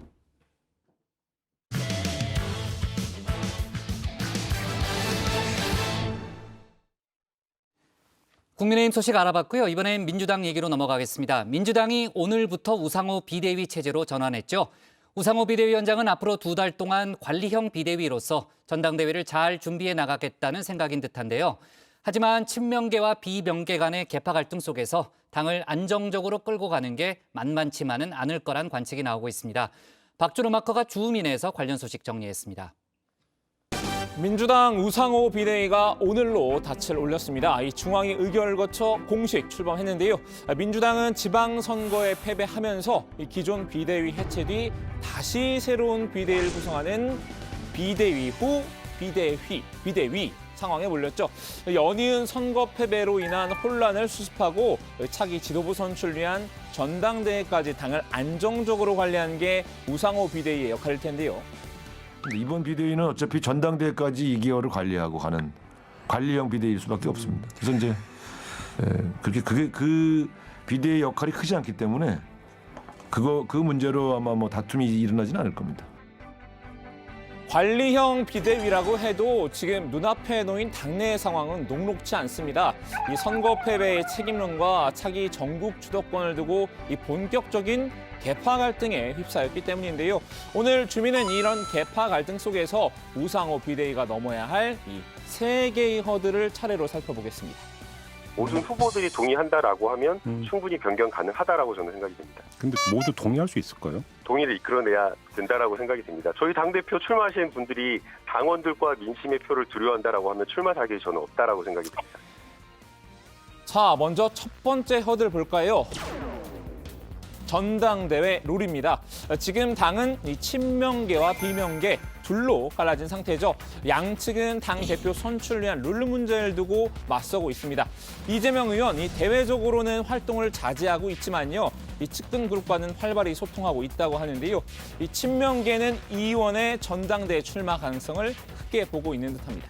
국민의힘 소식 알아봤고요. 이번엔 민주당 얘기로 넘어가겠습니다. 민주당이 오늘부터 우상호 비대위 체제로 전환했죠. 우상호 비대위원장은 앞으로 2달 동안 관리형 비대위로서 전당대회를 잘 준비해 나가겠다는 생각인 듯한데요. 하지만 친명계와 비명계 간의 계파 갈등 속에서 당을 안정적으로 끌고 가는 게 만만치만은 않을 거란 관측이 나오고 있습니다. 박준호 마커가 주민에서 관련 소식 정리했습니다. 민주당 우상호 비대위가 오늘로 닻을 올렸습니다. 이 중앙위 의결을 거쳐 공식 출범했는데요. 민주당은 지방선거에 패배하면서 이 기존 비대위 해체 뒤 다시 새로운 비대위를 구성하는 비대위 후 비대위 상황에 몰렸죠. 연이은 선거 패배로 인한 혼란을 수습하고 차기 지도부 선출을 위한 전당대회까지 당을 안정적으로 관리한 게 우상호 비대위의 역할일 텐데요. 이번 비대위는 어차피 전당대회까지 2개월을 관리하고 가는 관리형 비대위일 수밖에 없습니다. 그래서 이제 그게 그 비대위 역할이 크지 않기 때문에 그 문제로 아마 뭐 다툼이 일어나지는 않을 겁니다. 관리형 비대위라고 해도 지금 눈앞에 놓인 당내 상황은 녹록지 않습니다. 이 선거 패배의 책임론과 차기 전국 주도권을 두고 이 본격적인 계파 갈등에 휩싸였기 때문인데요. 오늘 주민은 이런 계파 갈등 속에서 우상호 비대위가 넘어야 할 이 3개의 허들을 차례로 살펴보겠습니다. 모든 후보들이 동의한다라고 하면 충분히 변경 가능하다라고 저는 생각이 됩니다. 근데 모두 동의할 수 있을까요? 동의를 이끌어내야 된다라고 생각이 됩니다. 저희 당대표 출마하시는 분들이 당원들과 민심의 표를 두려워한다라고 하면 출마 자격이 저는 없다라고 생각이 됩니다. 자, 먼저 첫 번째 허들 볼까요? 전당대회 룰입니다. 지금 당은 이 친명계와 비명계 둘로 갈라진 상태죠. 양측은 당 대표 선출을 위한 룰 문제를 두고 맞서고 있습니다. 이재명 의원, 이 대외적으로는 활동을 자제하고 있지만요. 이 측근 그룹과는 활발히 소통하고 있다고 하는데요. 이 친명계는 이 의원의 전당대회 출마 가능성을 크게 보고 있는 듯합니다.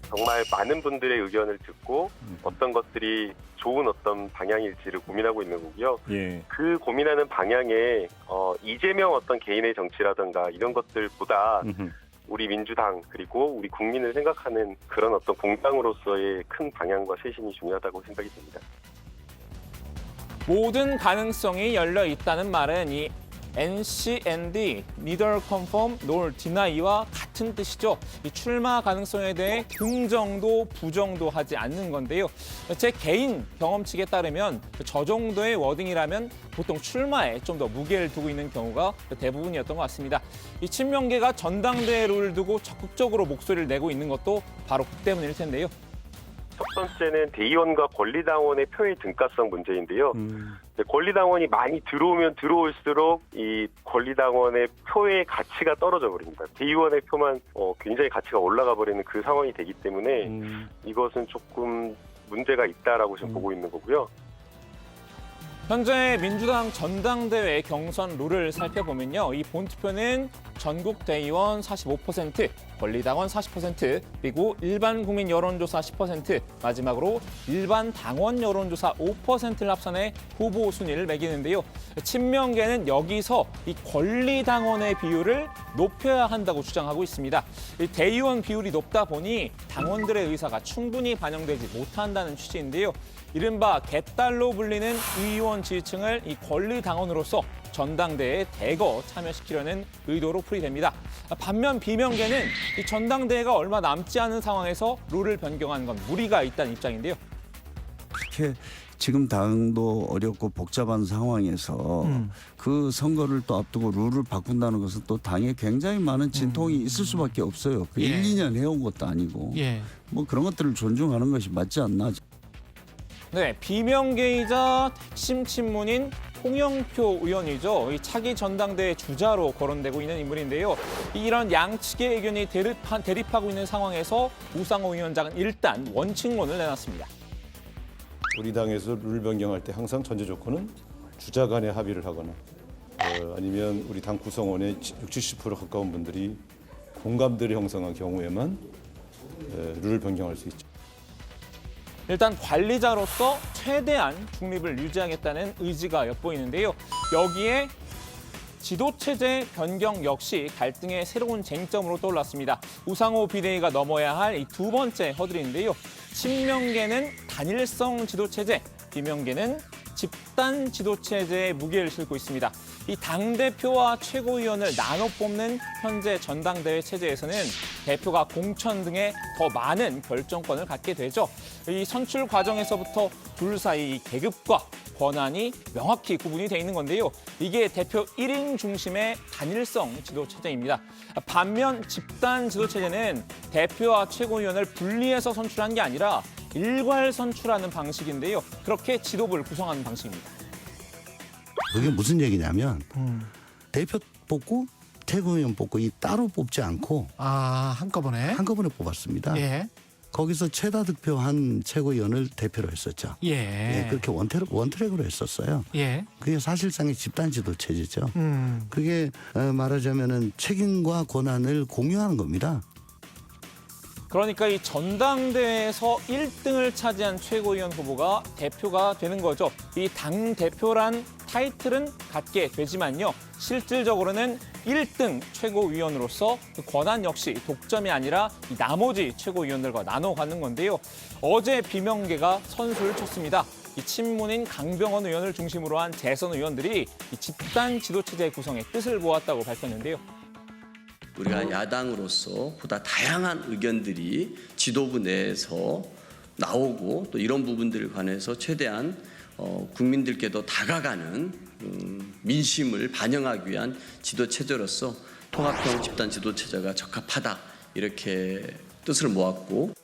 정말 많은 분들의 의견을 듣고 어떤 것들이 좋은 어떤 방향일지를 고민하고 있는 거고요. 예. 그 고민하는 방향에 이재명 어떤 개인의 정치라든가 이런 것들보다 우리 민주당 그리고 우리 국민을 생각하는 그런 어떤 공당으로서의 큰 방향과 쇄신이 중요하다고 생각이 됩니다. 모든 가능성이 열려 있다는 말은 이 NCND, Neither Confirm Nor Deny와 같은 뜻이죠. 이 출마 가능성에 대해 긍정도 부정도 하지 않는 건데요. 제 개인 경험칙에 따르면 저 정도의 워딩이라면 보통 출마에 좀 더 무게를 두고 있는 경우가 대부분이었던 것 같습니다. 이 친명계가 전당대회 룰을 두고 적극적으로 목소리를 내고 있는 것도 바로 그 때문일 텐데요. 첫 번째는 대의원과 권리당원의 표의 등가성 문제인데요. 권리당원이 많이 들어오면 들어올수록 이 권리당원의 표의 가치가 떨어져 버립니다. 대의원의 표만 굉장히 가치가 올라가 버리는 그 상황이 되기 때문에 이것은 조금 문제가 있다라고 지금 보고 있는 거고요. 현재 민주당 전당대회 경선 룰을 살펴보면요. 이 본투표는 전국 대의원 45%, 권리당원 40%, 그리고 일반 국민 여론조사 10%, 마지막으로 일반 당원 여론조사 5%를 합산해 후보 순위를 매기는데요. 친명계는 여기서 이 권리당원의 비율을 높여야 한다고 주장하고 있습니다. 이 대의원 비율이 높다 보니 당원들의 의사가 충분히 반영되지 못한다는 취지인데요. 이른바 개딸로 불리는 의원 지지층을 이 권리당원으로서 전당대회에 대거 참여시키려는 의도로 풀이됩니다. 반면 비명계는 이 전당대회가 얼마 남지 않은 상황에서 룰을 변경하는 건 무리가 있다는 입장인데요. 그렇게 지금 당도 어렵고 복잡한 상황에서 그 선거를 또 앞두고 룰을 바꾼다는 것은 또 당에 굉장히 많은 진통이 있을 수밖에 없어요. 그 1, 2년 해온 것도 아니고 뭐 그런 것들을 존중하는 것이 맞지 않나. 네, 비명계이자 핵심 친문인 홍영표 의원이죠. 이 차기 전당대회 주자로 거론되고 있는 인물인데요. 이런 양측의 의견이 대립하고 있는 상황에서 우상호 위원장은 일단 원칙론을 내놨습니다. 우리 당에서 룰 변경할 때 항상 전제 조건은 주자 간에 합의를 하거나 아니면 우리 당 구성원의 60-70% 가까운 분들이 공감대를 형성한 경우에만 룰을 변경할 수 있죠. 일단 관리자로서 최대한 중립을 유지하겠다는 의지가 엿보이는데요. 여기에 지도체제 변경 역시 갈등의 새로운 쟁점으로 떠올랐습니다. 우상호 비대위가 넘어야 할 이 두 번째 허들인데요. 친명계는 단일성 지도체제, 비명계는 집단 지도체제에 무게를 실고 있습니다. 이 당대표와 최고위원을 나눠 뽑는 현재 전당대회 체제에서는 대표가 공천 등에 더 많은 결정권을 갖게 되죠. 이 선출 과정에서부터 둘 사이 계급과 권한이 명확히 구분이 돼 있는 건데요. 이게 대표 1인 중심의 단일성 지도체제입니다. 반면 집단 지도체제는 대표와 최고위원을 분리해서 선출한 게 아니라 일괄 선출하는 방식인데요. 그렇게 지도부를 구성하는 방식입니다. 그게 무슨 얘기냐면 대표 뽑고 최고위원 뽑고 이 따로 뽑지 않고 한꺼번에 뽑았습니다. 예. 거기서 최다 득표한 최고위원을 대표로 했었죠. 예. 그렇게 원트랙으로 했었어요. 예. 그게 사실상의 집단 지도 체제죠. 그게 말하자면은 책임과 권한을 공유하는 겁니다. 그러니까 이 전당대회에서 1등을 차지한 최고위원 후보가 대표가 되는 거죠. 이 당대표란 타이틀은 갖게 되지만요. 실질적으로는 1등 최고위원으로서 그 권한 역시 독점이 아니라 이 나머지 최고위원들과 나눠 갖는 건데요. 어제 비명계가 선수를 쳤습니다. 이 친문인 강병원 의원을 중심으로 한 재선 의원들이 이 집단 지도체제 구성의 뜻을 모았다고 밝혔는데요. 우리가 야당으로서 보다 다양한 의견들이 지도부 내에서 나오고 또 이런 부분들에 관해서 최대한 국민들께도 다가가는 민심을 반영하기 위한 지도체제로서 통합형 집단 지도체제가 적합하다 이렇게 뜻을 모았고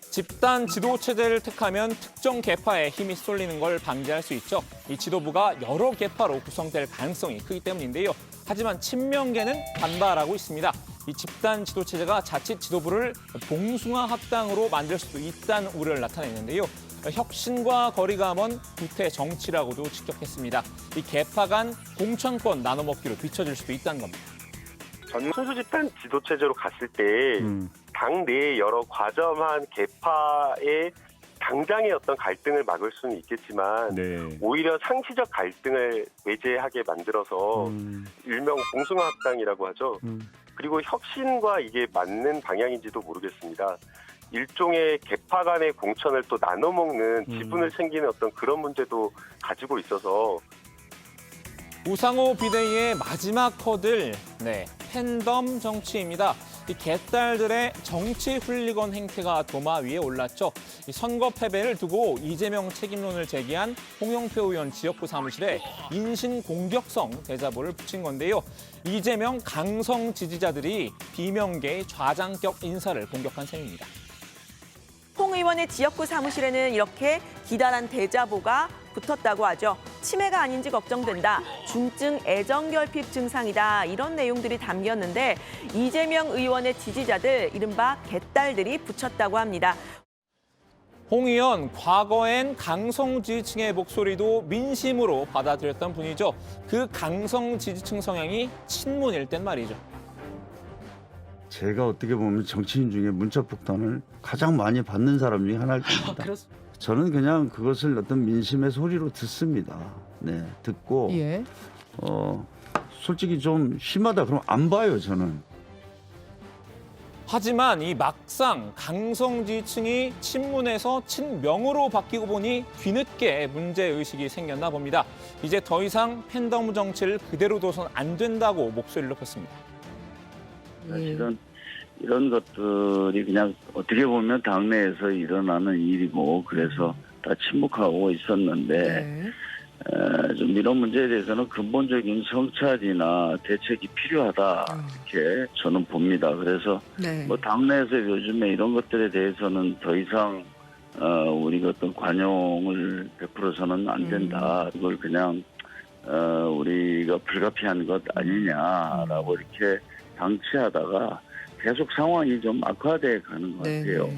집단 지도체제를 택하면 특정 계파에 힘이 쏠리는 걸 방지할 수 있죠. 이 지도부가 여러 계파로 구성될 가능성이 크기 때문인데요. 하지만 친명계는 반발하고 있습니다. 이 집단 지도체제가 자칫 지도부를 봉숭아 합당으로 만들 수도 있다는 우려를 나타내는데요. 혁신과 거리가 먼 구태 정치라고도 직격했습니다. 이 계파 간 공천권 나눠먹기로 비춰질 수도 있다는 겁니다. 저는 순수 집단 지도체제로 갔을 때 당 내에 여러 과점한 계파의 당장의 어떤 갈등을 막을 수는 있겠지만 오히려 상시적 갈등을 외재하게 만들어서 일명 봉숭아 합당이라고 하죠. 그리고 혁신과 이게 맞는 방향인지도 모르겠습니다. 일종의 계파 간의 공천을 또 나눠먹는 지분을 챙기는 어떤 그런 문제도 가지고 있어서 우상호 비대위의 마지막 허들, 팬덤 정치입니다. 이 개딸들의 정치 훌리건 행태가 도마 위에 올랐죠. 이 선거 패배를 두고 이재명 책임론을 제기한 홍영표 의원 지역구 사무실에 인신 공격성 대자보를 붙인 건데요. 이재명 강성 지지자들이 비명계의 좌장격 인사를 공격한 셈입니다. 홍 의원의 지역구 사무실에는 이렇게 기다란 대자보가 붙었다고 하죠. 치매가 아닌지 걱정된다. 중증 애정결핍 증상이다. 이런 내용들이 담겼는데 이재명 의원의 지지자들, 이른바 개딸들이 붙였다고 합니다. 홍 의원, 과거엔 강성 지지층의 목소리도 민심으로 받아들였던 분이죠. 그 강성 지지층 성향이 친문일 땐 말이죠. 제가 어떻게 보면 정치인 중에 문자 폭탄을 가장 많이 받는 사람 중에 하나일 겁니다. 저는 그냥 그것을 어떤 민심의 소리로 듣습니다. 듣고 솔직히 좀 심하다 그러면 안 봐요, 저는. 하지만 이 막상 강성 지지층이 친문에서 친명으로 바뀌고 보니 뒤늦게 문제의식이 생겼나 봅니다. 이제 더 이상 팬덤 정치를 그대로 둬선 안 된다고 목소리를 높였습니다. 사실은 이런 것들이 그냥 어떻게 보면 당내에서 일어나는 일이고 그래서 다 침묵하고 있었는데 좀 이런 문제에 대해서는 근본적인 성찰이나 대책이 필요하다 이렇게 저는 봅니다. 그래서 뭐 당내에서 요즘에 이런 것들에 대해서는 더 이상 우리가 어떤 관용을 베풀어서는 안 된다. 이걸 그냥 우리가 불가피한 것 아니냐라고 이렇게 방치하다가 계속 상황이 좀 악화돼 가는 것 같아요.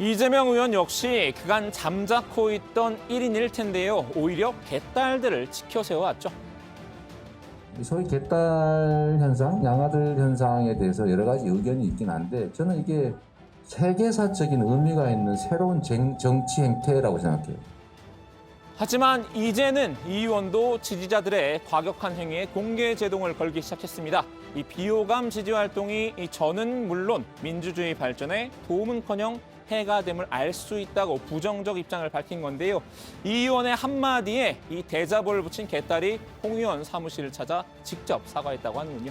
이재명 의원 역시 그간 잠자코 있던 1인일 텐데요. 오히려 개딸들을 지켜 세워왔죠. 소위 개딸 현상, 양아들 현상에 대해서 여러 가지 의견이 있긴 한데 저는 이게 세계사적인 의미가 있는 새로운 정치 행태라고 생각해요. 하지만 이제는 이 의원도 지지자들의 과격한 행위에 공개 제동을 걸기 시작했습니다. 이 비호감 지지 활동이 저는 물론 민주주의 발전에 도움은커녕 해가 됨을 알 수 있다고 부정적 입장을 밝힌 건데요. 이 의원의 한마디에 이 대자보를 붙인 개딸이 홍 의원 사무실을 찾아 직접 사과했다고 하는군요.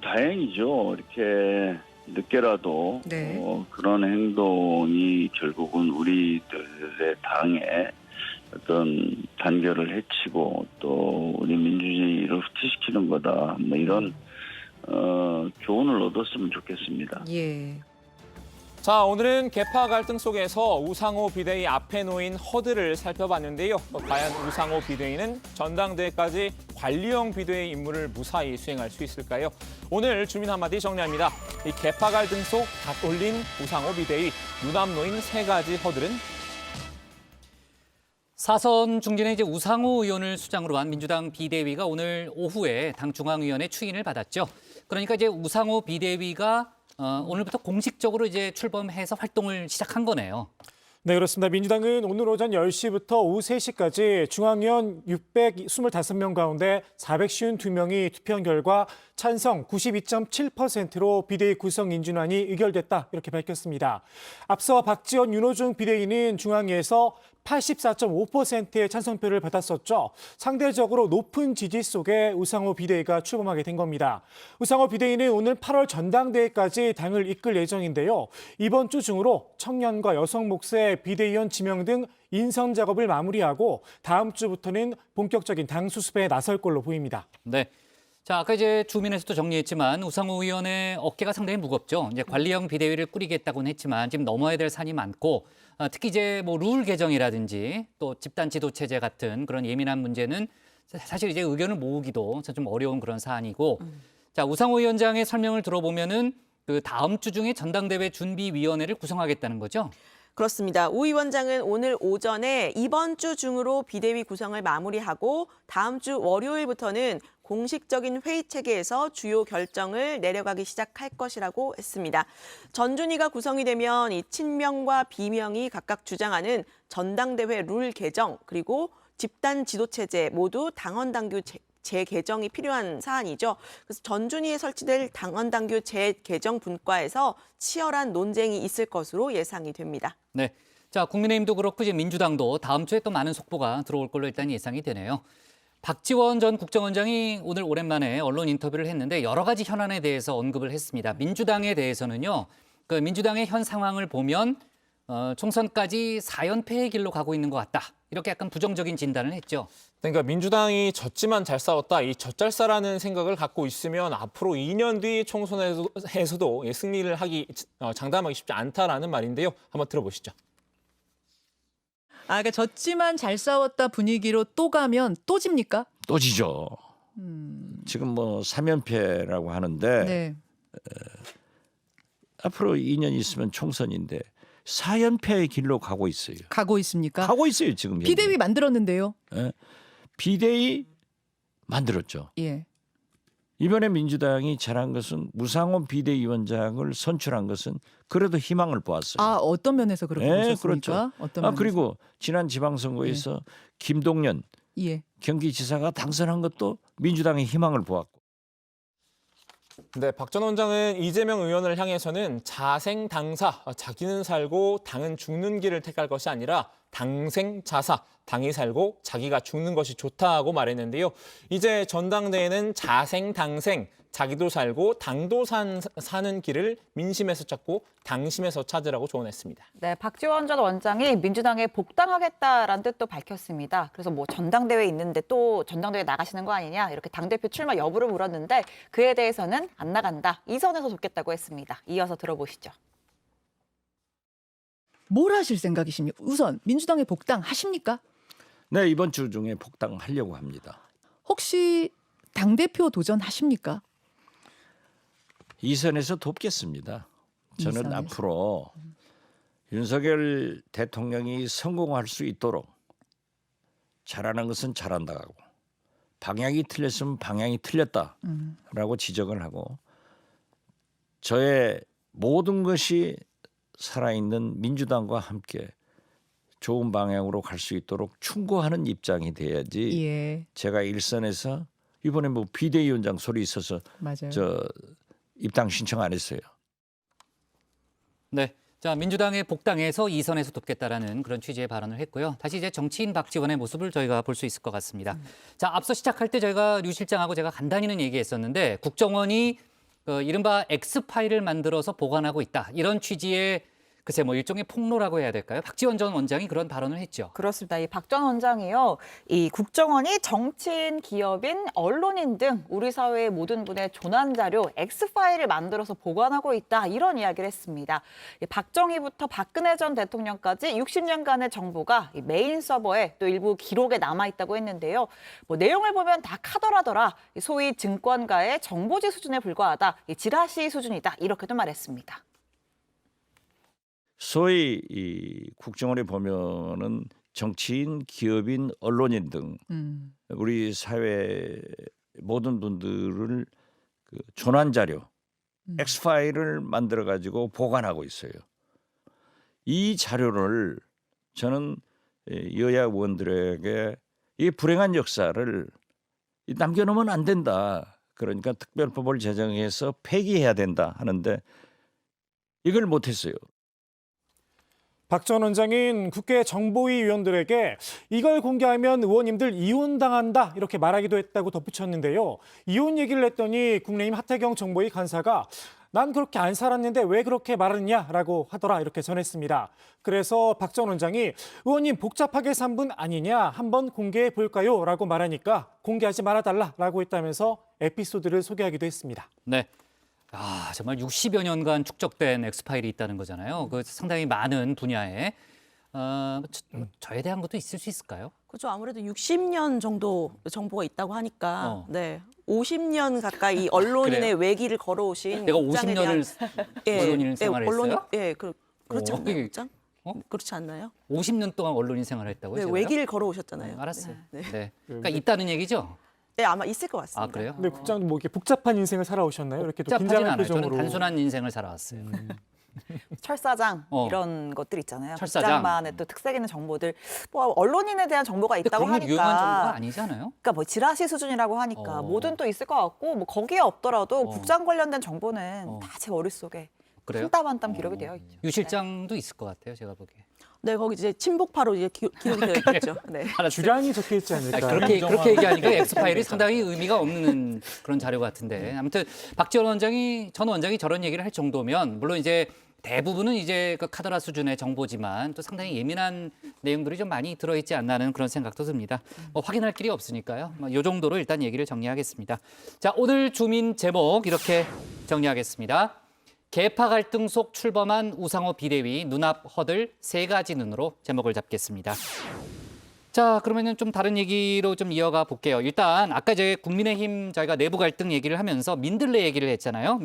다행이죠. 이렇게 늦게라도 그런 행동이 결국은 우리들의 당에 어떤 단결을 해치고 또 우리 민주주의를 후퇴시키는 거다. 뭐 이런 교훈을 얻었으면 좋겠습니다. 예. 자, 오늘은 계파 갈등 속에서 우상호 비대위 앞에 놓인 허들을 살펴봤는데요. 과연 우상호 비대위는 전당대회까지 관리형 비대위 임무를 무사히 수행할 수 있을까요? 오늘 주민 한마디 정리합니다. 이 계파 갈등 속 다 올린 우상호 비대위, 눈앞 놓인 3가지 허들은? 사선 중진의 이제 우상호 의원을 수장으로 한 민주당 비대위가 오늘 오후에 당 중앙위원회 추인을 받았죠. 그러니까 이제 우상호 비대위가 오늘부터 공식적으로 이제 출범해서 활동을 시작한 거네요. 네, 그렇습니다. 민주당은 오늘 오전 10시부터 오후 3시까지 중앙위원 625명 가운데 452명이 투표한 결과 찬성 92.7%로 비대위 구성 인준안이 의결됐다 이렇게 밝혔습니다. 앞서 박지원, 윤호중 비대위는 중앙위에서 84.5%의 찬성표를 받았었죠. 상대적으로 높은 지지 속에 우상호 비대위가 출범하게 된 겁니다. 우상호 비대위는 오늘 8월 전당대회까지 당을 이끌 예정인데요. 이번 주 중으로 청년과 여성 몫의 비대위원 지명 등 인선 작업을 마무리하고 다음 주부터는 본격적인 당 수습에 나설 걸로 보입니다. 네. 자, 아까 이제 주민에서도 정리했지만 우상호 의원의 어깨가 상당히 무겁죠. 이제 관리형 비대위를 꾸리겠다고는 했지만 지금 넘어야 될 산이 많고 특히 이제 뭐 룰 개정이라든지 또 집단 지도 체제 같은 그런 예민한 문제는 사실 이제 의견을 모으기도 좀 어려운 그런 사안이고 자, 우상호 위원장의 설명을 들어보면은 그 다음 주 중에 전당대회 준비위원회를 구성하겠다는 거죠. 그렇습니다. 우 위원장은 오늘 오전에 이번 주 중으로 비대위 구성을 마무리하고 다음 주 월요일부터는 공식적인 회의 체계에서 주요 결정을 내려가기 시작할 것이라고 했습니다. 전준위가 구성이 되면 이 친명과 비명이 각각 주장하는 전당대회 룰 개정 그리고 집단 지도체제 모두 당헌당규 재개정이 필요한 사안이죠. 그래서 전준위에 설치될 당헌당규 재개정 분과에서 치열한 논쟁이 있을 것으로 예상이 됩니다. 네, 자 국민의힘도 그렇고 이제 민주당도 다음 주에 또 많은 속보가 들어올 걸로 일단 예상이 되네요. 박지원 전 국정원장이 오늘 오랜만에 언론 인터뷰를 했는데 여러 가지 현안에 대해서 언급을 했습니다. 민주당에 대해서는요, 그 민주당의 현 상황을 보면 총선까지 4연패의 길로 가고 있는 것 같다. 이렇게 약간 부정적인 진단을 했죠. 그러니까 민주당이 졌지만 잘 싸웠다. 이 젖잘싸라는 생각을 갖고 있으면 앞으로 2년 뒤 총선에서도 승리를 하기 장담하기 쉽지 않다라는 말인데요. 한번 들어보시죠. 그러니까 졌지만 잘 싸웠다 분위기로 또 가면 또 집니까? 또 지죠. 지금 뭐 3연패라고 하는데 네. 앞으로 2년 있으면 총선인데 4연패의 길로 가고 있어요. 가고 있습니까? 가고 있어요 지금. 비대위 만들었는데요. 예? 비대위 만들었죠. 예. 이번에 민주당이 잘한 것은 우상호 비대위원장을 선출한 것은 그래도 희망을 보았어요. 아, 어떤 면에서 그렇게 보셨습니까? 그렇죠. 어떤 면에서? 그리고 지난 지방선거에서 김동연 경기지사가 당선한 것도 민주당의 희망을 보았고. 네, 박 전 원장은 이재명 의원을 향해서는 자생당사, 자기는 살고 당은 죽는 길을 택할 것이 아니라 당생자사, 당이 살고 자기가 죽는 것이 좋다고 말했는데요. 이제 전당대회는 자생당생, 자기도 살고 당도 사는 길을 민심에서 찾고 당심에서 찾으라고 조언했습니다. 네, 박지원 전 원장이 민주당에 복당하겠다라는 뜻도 밝혔습니다. 그래서 뭐 전당대회 있는데 또 전당대회 나가시는 거 아니냐 이렇게 당대표 출마 여부를 물었는데 그에 대해서는 안 나간다. 이 선에서 돕겠다고 했습니다. 이어서 들어보시죠. 뭘 하실 생각이십니까? 우선 민주당에 복당하십니까? 네, 이번 주 중에 복당하려고 합니다. 혹시 당대표 도전하십니까? 이 선에서 돕겠습니다. 저는 선에서. 앞으로 윤석열 대통령이 성공할 수 있도록 잘하는 것은 잘한다고 방향이 틀렸으면 방향이 틀렸다라고 지적을 하고 저의 모든 것이 살아있는 민주당과 함께 좋은 방향으로 갈 수 있도록 충고하는 입장이 돼야지 예. 제가 일선에서 이번에 뭐 비대위원장 소리 있어서 맞아요. 저 입당 신청 안 했어요. 네. 자, 민주당의 복당에서 2선에서 돕겠다라는 그런 취지의 발언을 했고요. 다시 이제 정치인 박지원의 모습을 저희가 볼 수 있을 것 같습니다. 자, 앞서 시작할 때 저희가 류 실장하고 제가 간단히는 얘기했었는데 국정원이 이른바 X파일을 만들어서 보관하고 있다. 이런 취지의 글쎄 뭐 일종의 폭로라고 해야 될까요? 박지원 전 원장이 그런 발언을 했죠. 그렇습니다. 이 박 전 원장이요. 이 국정원이 정치인, 기업인, 언론인 등 우리 사회의 모든 분의 조난 자료 X파일을 만들어서 보관하고 있다. 이런 이야기를 했습니다. 박정희부터 박근혜 전 대통령까지 60년간의 정보가 이 메인 서버에 또 일부 기록에 남아 있다고 했는데요. 뭐 내용을 보면 다 카더라더라. 소위 증권가의 정보지 수준에 불과하다. 이 지라시 수준이다. 이렇게도 말했습니다. 소위 이 국정원에 보면은 정치인, 기업인, 언론인 등 우리 사회 모든 분들을 그 조난 자료, X파일을 만들어 가지고 보관하고 있어요. 이 자료를 저는 여야 의원들에게 이 불행한 역사를 남겨놓으면 안 된다. 그러니까 특별법을 제정해서 폐기해야 된다 하는데 이걸 못했어요. 박 전 원장인 국회 정보위 위원들에게 이걸 공개하면 의원님들 이혼당한다 이렇게 말하기도 했다고 덧붙였는데요. 이혼 얘기를 했더니 국민의힘 하태경 정보위 간사가 난 그렇게 안 살았는데 왜 그렇게 말하느냐라고 하더라 이렇게 전했습니다. 그래서 박 전 원장이 의원님 복잡하게 산 분 아니냐 한번 공개해 볼까요? 라고 말하니까 공개하지 말아달라라고 했다면서 에피소드를 소개하기도 했습니다. 네. 아, 정말 60여 년간 축적된 X파일이 있다는 거잖아요. 그 상당히 많은 분야에 저에 대한 것도 있을 수 있을까요? 그렇죠. 아무래도 60년 정도 정보가 있다고 하니까 네. 50년 가까이 언론인의 외길을 걸어오신 내가 입장에 대한 50년을 언론인 생활했어요? 그렇지 않나요, 이게- 입장? 그렇지 않나요? 50년 동안 언론인 생활했다고요? 네, 제가요? 외길을 걸어오셨잖아요. 알았어요. 네. 네. 그러니까 있다는 얘기죠? 네, 아마 있을 것 같습니다. 아, 그래요? 근데 국장도 뭐 이렇게 복잡한 인생을 살아오셨나요? 이렇게 또 복잡하진 긴장한 않아요. 저는 표정으로. 단순한 인생을 살아왔어요. 철사장 이런 것들 있잖아요. 철사장. 국장만의 또 특색 있는 정보들. 뭐 언론인에 대한 정보가 있다고 그런 건 하니까. 유용한 정보가 아니잖아요. 그러니까 뭐 지라시 수준이라고 하니까 뭐든 또 있을 것 같고 뭐 거기에 없더라도 국장 관련된 정보는 다 제 머릿속에 그래요? 한 땀 한 땀 기록이 되어 있죠. 유 실장도 있을 것 같아요. 제가 보기에. 네, 거기 이제 친북파로 이제 기록이 되어 있죠. 네. 주량이 적혀 있지 않을까. 그렇게 얘기하니까 X파일이 상당히 의미가 없는 그런 자료 같은데. 아무튼 박지원 전 원장이 저런 얘기를 할 정도면 물론 이제 대부분은 이제 그 카더라 수준의 정보지만 또 상당히 예민한 내용들이 좀 많이 들어있지 않나 하는 그런 생각도 듭니다. 뭐 확인할 길이 없으니까요. 이 정도로 일단 얘기를 정리하겠습니다. 자, 오늘 주민 제목 이렇게 정리하겠습니다. 계파 갈등 속 출범한 우상호 비대위 눈앞 허들 세 가지 눈으로 제목을 잡겠습니다. 자, 그러면은 좀 다른 얘기로 좀 이어가 볼게요. 일단 아까 국민의힘 저희가 내부 갈등 얘기를 하면서 민들레 얘기를 했잖아요.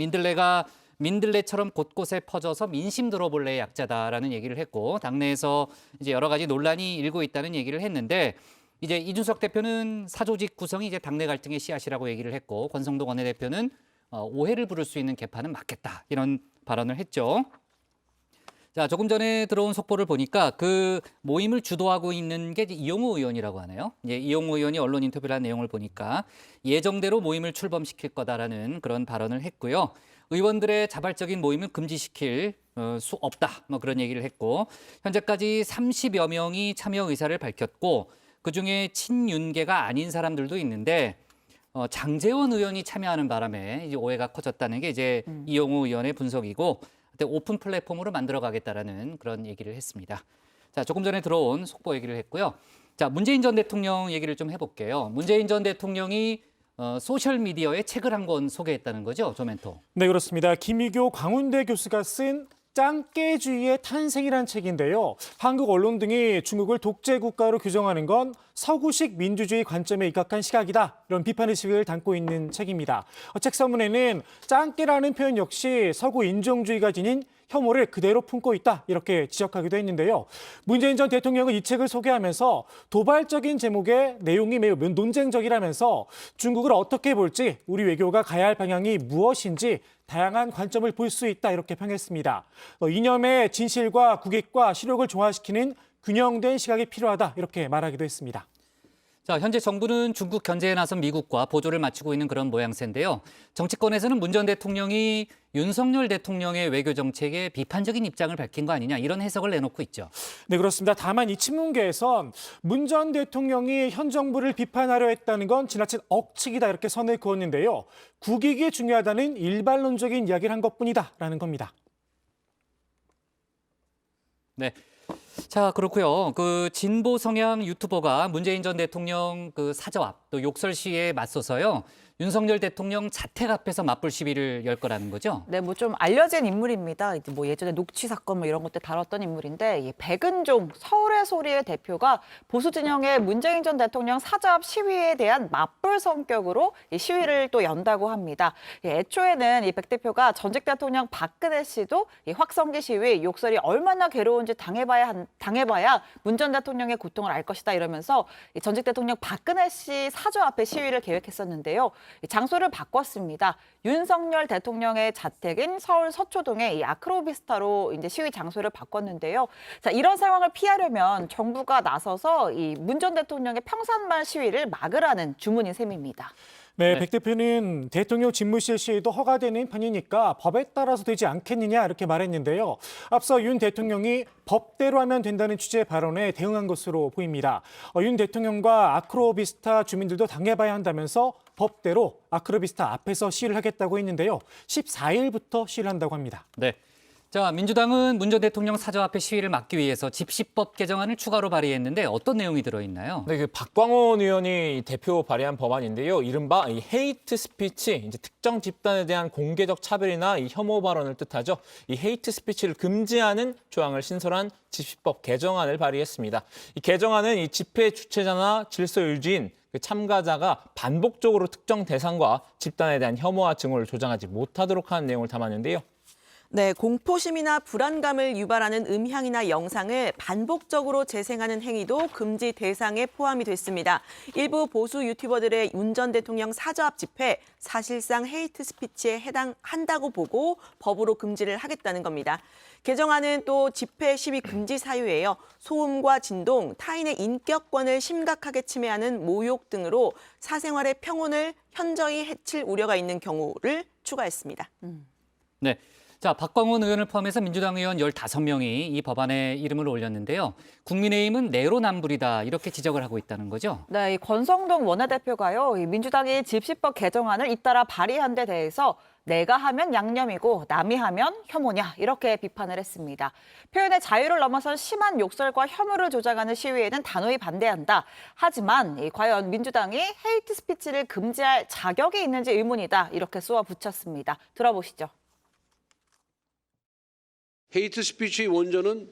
민들레처럼 곳곳에 퍼져서 민심 들어볼래의 약자다라는 얘기를 했고 당내에서 이제 여러 가지 논란이 일고 있다는 얘기를 했는데 이제 이준석 대표는 사조직 구성이 이제 당내 갈등의 씨앗이라고 얘기를 했고 권성동 원내대표는 오해를 부를 수 있는 개파는 막겠다 이런 발언을 했죠. 자, 조금 전에 들어온 속보를 보니까 그 모임을 주도하고 있는 게 이용호 의원이라고 하네요. 예, 이용호 의원이 언론 인터뷰를 한 내용을 보니까 예정대로 모임을 출범시킬 거다라는 그런 발언을 했고요. 의원들의 자발적인 모임을 금지시킬 수 없다. 뭐 그런 얘기를 했고 현재까지 30여 명이 참여 의사를 밝혔고 그중에 친윤계가 아닌 사람들도 있는데 장제원 의원이 참여하는 바람에 이제 오해가 커졌다는 게 이제 이용호 의원의 분석이고 오픈 플랫폼으로 만들어가겠다라는 그런 얘기를 했습니다. 자, 조금 전에 들어온 속보 얘기를 했고요. 자, 문재인 전 대통령 얘기를 좀 해볼게요. 문재인 전 대통령이 소셜 미디어에 책을 한 권 소개했다는 거죠, 조멘토. 네, 그렇습니다. 김희교 광운대 교수가 쓴 짱깨주의의 탄생이라는 책인데요. 한국 언론 등이 중국을 독재 국가로 규정하는 건 서구식 민주주의 관점에 입각한 시각이다. 이런 비판의식을 담고 있는 책입니다. 책 서문에는 짱깨라는 표현 역시 서구 인종주의가 지닌 혐오를 그대로 품고 있다 이렇게 지적하기도 했는데요. 문재인 전 대통령은 이 책을 소개하면서 도발적인 제목의 내용이 매우 논쟁적이라면서 중국을 어떻게 볼지 우리 외교가 가야 할 방향이 무엇인지 다양한 관점을 볼 수 있다 이렇게 평했습니다. 이념의 진실과 국익과 실욕을 조화시키는 균형된 시각이 필요하다 이렇게 말하기도 했습니다. 자, 현재 정부는 중국 견제에 나선 미국과 보조를 맞추고 있는 그런 모양새인데요. 정치권에서는 문 전 대통령이 윤석열 대통령의 외교 정책에 비판적인 입장을 밝힌 거 아니냐 이런 해석을 내놓고 있죠. 네, 그렇습니다. 다만 이 친문계에선 문 전 대통령이 현 정부를 비판하려 했다는 건 지나친 억측이다 이렇게 선을 그었는데요. 국익이 중요하다는 일반론적인 이야기를 한 것뿐이다라는 겁니다. 네. 자, 그렇고요. 그 진보 성향 유튜버가 문재인 전 대통령 그 사저압 또 욕설 시위에 맞서서요. 윤석열 대통령 자택 앞에서 맞불 시위를 열 거라는 거죠? 네, 뭐 좀 알려진 인물입니다. 이제 뭐 예전에 녹취 사건 뭐 이런 것들 다뤘던 인물인데 이 백은종 서울의 소리의 대표가 보수 진영의 문재인 전 대통령 사저압 시위에 대한 맞불 성격으로 이 시위를 또 연다고 합니다. 애초에는 이 백 대표가 전직 대통령 박근혜 씨도 이 확성기 시위 욕설이 얼마나 괴로운지 당해봐야 문 전 대통령의 고통을 알 것이다 이러면서 이 전직 대통령 박근혜 씨 사저 앞에 시위를 계획했었는데요. 장소를 바꿨습니다. 윤석열 대통령의 자택인 서울 서초동의 이 아크로비스타로 이제 시위 장소를 바꿨는데요. 자, 이런 상황을 피하려면 정부가 나서서 이 문 전 대통령의 평산말 시위를 막으라는 주문인 셈입니다. 네, 백 대표는 대통령 집무실 시위도 허가되는 편이니까 법에 따라서 되지 않겠느냐 이렇게 말했는데요. 앞서 윤 대통령이 법대로 하면 된다는 취지의 발언에 대응한 것으로 보입니다. 윤 대통령과 아크로비스타 주민들도 당해봐야 한다면서 법대로 아크로비스타 앞에서 시위를 하겠다고 했는데요. 14일부터 시위를 한다고 합니다. 네. 자, 민주당은 문 전 대통령 사저 앞에 시위를 막기 위해서 집시법 개정안을 추가로 발의했는데 어떤 내용이 들어있나요? 네, 그 박광원 의원이 대표 발의한 법안인데요. 이른바 이 헤이트 스피치, 이제 특정 집단에 대한 공개적 차별이나 이 혐오 발언을 뜻하죠. 이 헤이트 스피치를 금지하는 조항을 신설한 집시법 개정안을 발의했습니다. 이 개정안은 이 집회 주최자나 질서 유지인 그 참가자가 반복적으로 특정 대상과 집단에 대한 혐오와 증오를 조장하지 못하도록 하는 내용을 담았는데요. 네, 공포심이나 불안감을 유발하는 음향이나 영상을 반복적으로 재생하는 행위도 금지 대상에 포함이 됐습니다. 일부 보수 유튜버들의 문 전 대통령 사저 앞 집회, 사실상 헤이트 스피치에 해당한다고 보고 법으로 금지를 하겠다는 겁니다. 개정안은 또 집회 시위 금지 사유예요. 소음과 진동, 타인의 인격권을 심각하게 침해하는 모욕 등으로 사생활의 평온을 현저히 해칠 우려가 있는 경우를 추가했습니다. 네. 자, 박광원 의원을 포함해서 민주당 의원 15명이 이 법안에 이름을 올렸는데요. 국민의힘은 내로남불이다 이렇게 지적을 하고 있다는 거죠. 네, 이 권성동 원내대표가요. 이 민주당이 집시법 개정안을 잇따라 발의한 데 대해서 내가 하면 양념이고 남이 하면 혐오냐 이렇게 비판을 했습니다. 표현의 자유를 넘어선 심한 욕설과 혐오를 조장하는 시위에는 단호히 반대한다. 하지만 과연 민주당이 헤이트 스피치를 금지할 자격이 있는지 의문이다 이렇게 쏘아붙였습니다. 들어보시죠. 헤이트 스피치의 원조는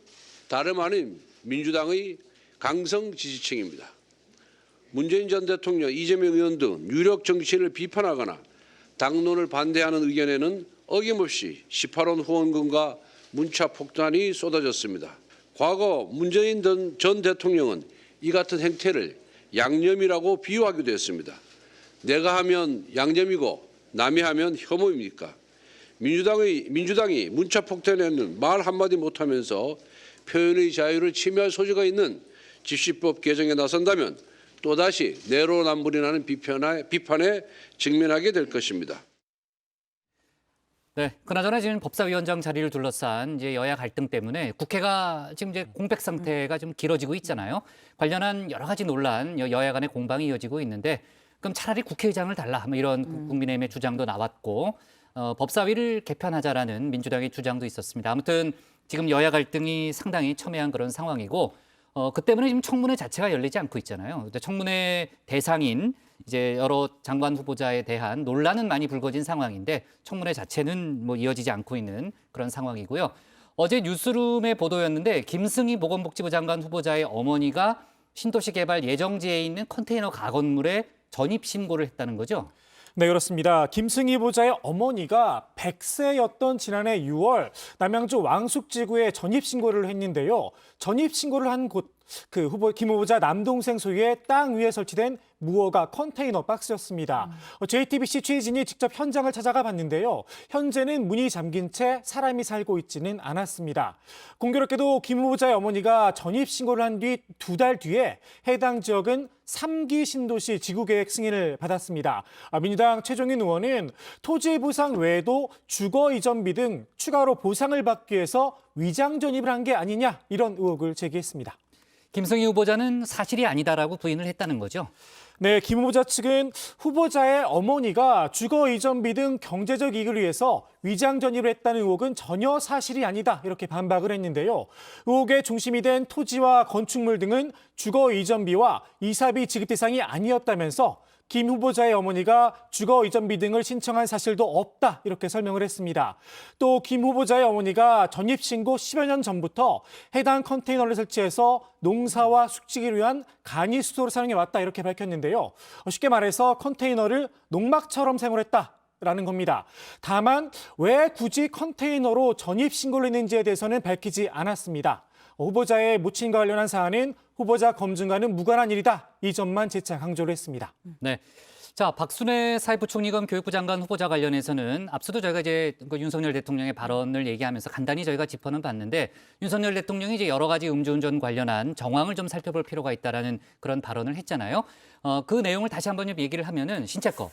다름 아닌 민주당의 강성 지지층입니다. 문재인 전 대통령, 이재명 의원 등 유력 정치인을 비판하거나 당론을 반대하는 의견에는 어김없이 18원 후원금과 문자 폭탄이 쏟아졌습니다. 과거 문재인 전 대통령은 이 같은 행태를 양념이라고 비유하기도 했습니다. 내가 하면 양념이고 남이 하면 혐오입니까? 민주당이 문자 폭탄에는 말 한마디 못하면서 표현의 자유를 침해할 소지가 있는 집시법 개정에 나선다면 또다시 내로남불이라는 비판에 직면하게 될 것입니다. 네, 그나저나 지금 법사위원장 자리를 둘러싼 이제 여야 갈등 때문에 국회가 지금 이제 공백 상태가 좀 길어지고 있잖아요. 관련한 여러 가지 논란, 여야 간의 공방이 이어지고 있는데 그럼 차라리 국회의장을 달라 뭐 이런 국민의힘의 주장도 나왔고 법사위를 개편하자라는 민주당의 주장도 있었습니다. 아무튼 지금 여야 갈등이 상당히 첨예한 그런 상황이고 그 때문에 지금 청문회 자체가 열리지 않고 있잖아요. 청문회 대상인 이제 여러 장관 후보자에 대한 논란은 많이 불거진 상황인데 청문회 자체는 뭐 이어지지 않고 있는 그런 상황이고요. 어제 뉴스룸의 보도였는데 김승희 보건복지부 장관 후보자의 어머니가 신도시 개발 예정지에 있는 컨테이너 가건물에 전입 신고를 했다는 거죠. 네, 그렇습니다. 김승희 후보자의 어머니가 100세였던 지난해 6월 남양주 왕숙지구에 전입신고를 했는데요. 전입신고를 한 곳, 김 후보자 남동생 소유의 땅 위에 설치된 무허가 컨테이너 박스였습니다. JTBC 취재진이 직접 현장을 찾아가 봤는데요. 현재는 문이 잠긴 채 사람이 살고 있지는 않았습니다. 공교롭게도 김 후보자의 어머니가 전입신고를 한 뒤 2달 뒤에 해당 지역은 3기 신도시 지구계획 승인을 받았습니다. 민주당 최종인 의원은 토지 보상 외에도 주거 이전비 등 추가로 보상을 받기 위해서 위장 전입을 한 게 아니냐 이런 의혹을 제기했습니다. 김승희 후보자는 사실이 아니다라고 부인을 했다는 거죠. 네, 김 후보자 측은 후보자의 어머니가 주거 이전비 등 경제적 이익을 위해서 위장 전입을 했다는 의혹은 전혀 사실이 아니다 이렇게 반박을 했는데요. 의혹의 중심이 된 토지와 건축물 등은 주거 이전비와 이사비 지급 대상이 아니었다면서 김 후보자의 어머니가 주거 이전비 등을 신청한 사실도 없다 이렇게 설명을 했습니다. 또 김 후보자의 어머니가 전입신고 10여 년 전부터 해당 컨테이너를 설치해서 농사와 숙직을 위한 간이 수소를 사용해왔다 이렇게 밝혔는데요. 쉽게 말해서 컨테이너를 농막처럼 사용을 했다라는 겁니다. 다만 왜 굳이 컨테이너로 전입신고를 했는지에 대해서는 밝히지 않았습니다. 후보자의 모친과 관련한 사안은 후보자 검증과는 무관한 일이다. 이 점만 재차 강조를 했습니다. 네. 자, 박순애 사회부총리 겸 교육부 장관 후보자 관련해서는 앞서도 저희가 이제 윤석열 대통령의 발언을 얘기하면서 간단히 저희가 짚어는 봤는데 윤석열 대통령이 이제 여러 가지 음주운전 관련한 정황을 좀 살펴볼 필요가 있다라는 그런 발언을 했잖아요. 그 내용을 다시 한번 좀 얘기를 하면은 신채거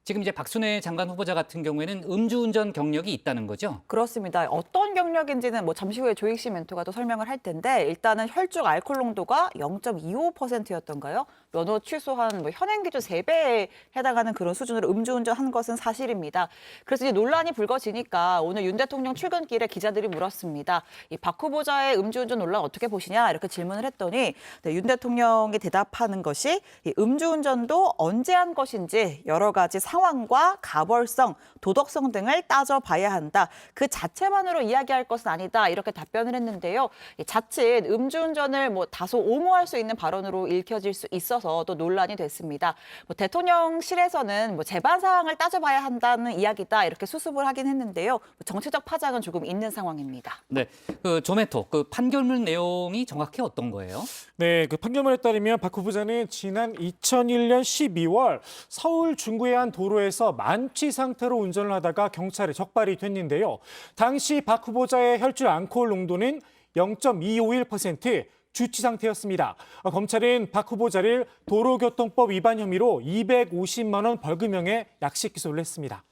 지금 이제 박순애 장관 후보자 같은 경우에는 음주운전 경력이 있다는 거죠? 그렇습니다. 어떤 경력인지는 뭐 잠시 후에 조익식 멘토가 또 설명을 할 텐데 일단은 혈중 알코올 농도가 0.25%였던가요? 면허 취소한 현행 기준 3배에 해당하는 그런 수준으로 음주운전한 것은 사실입니다. 그래서 이제 논란이 불거지니까 오늘 윤 대통령 출근길에 기자들이 물었습니다. 이 박 후보자의 음주운전 논란 어떻게 보시냐 이렇게 질문을 했더니 윤 대통령이 대답하는 것이 이 음주운전도 언제 한 것인지 여러 가지 상황과 가벌성, 도덕성 등을 따져봐야 한다. 그 자체만으로 이야기할 것은 아니다. 이렇게 답변을 했는데요. 자칫 음주운전을 다소 옹호할 수 있는 발언으로 읽혀질 수 있어서 또 논란이 됐습니다. 대통령실에서는 재반 사항을 따져봐야 한다는 이야기다. 이렇게 수습을 하긴 했는데요. 정치적 파장은 조금 있는 상황입니다. 네, 조메토 판결문 내용이 정확히 어떤 거예요? 네, 판결문에 따르면 박 후보자는 지난 2001년 12월 서울 중구의 한 도로에서 만취 상태로 운전을 하다가 경찰에 적발이 됐는데요. 당시 박 후보자의 혈중 알코올 농도는 0.251%, 주치 상태였습니다. 검찰은 박 후보자를 도로교통법 위반 혐의로 250만 원 벌금형에 약식 기소를 했습니다.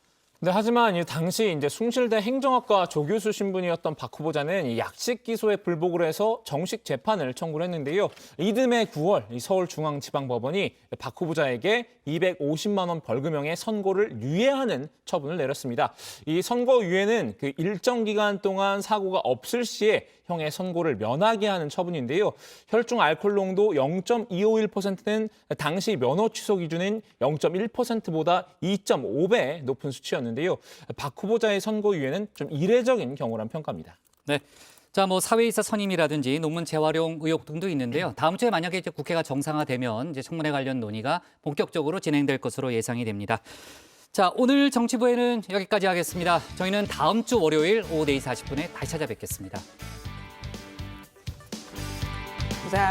네, 하지만 당시 이제 숭실대 행정학과 조교수 신분이었던 박 후보자는 이 약식 기소에 불복을 해서 정식 재판을 청구를 했는데요. 이듬해 9월 서울중앙지방법원이 박 후보자에게 250만 원 벌금형의 선고를 유예하는 처분을 내렸습니다. 이 선고 유예는 일정 기간 동안 사고가 없을 시에 형의 선고를 면하게 하는 처분인데요. 혈중 알코올 농도 0.251%는 당시 면허 취소 기준인 0.1%보다 2.5배 높은 수치였는데요. 박 후보자의 선고 유예는 좀 이례적인 경우란 평가입니다. 네. 자, 사회이사 선임이라든지 논문 재활용 의혹 등도 있는데요. 다음 주에 만약에 이제 국회가 정상화되면 이제 청문회 관련 논의가 본격적으로 진행될 것으로 예상이 됩니다. 자, 오늘 정치부에는 여기까지 하겠습니다. 저희는 다음 주 월요일 오후 4시 40분에 다시 찾아뵙겠습니다.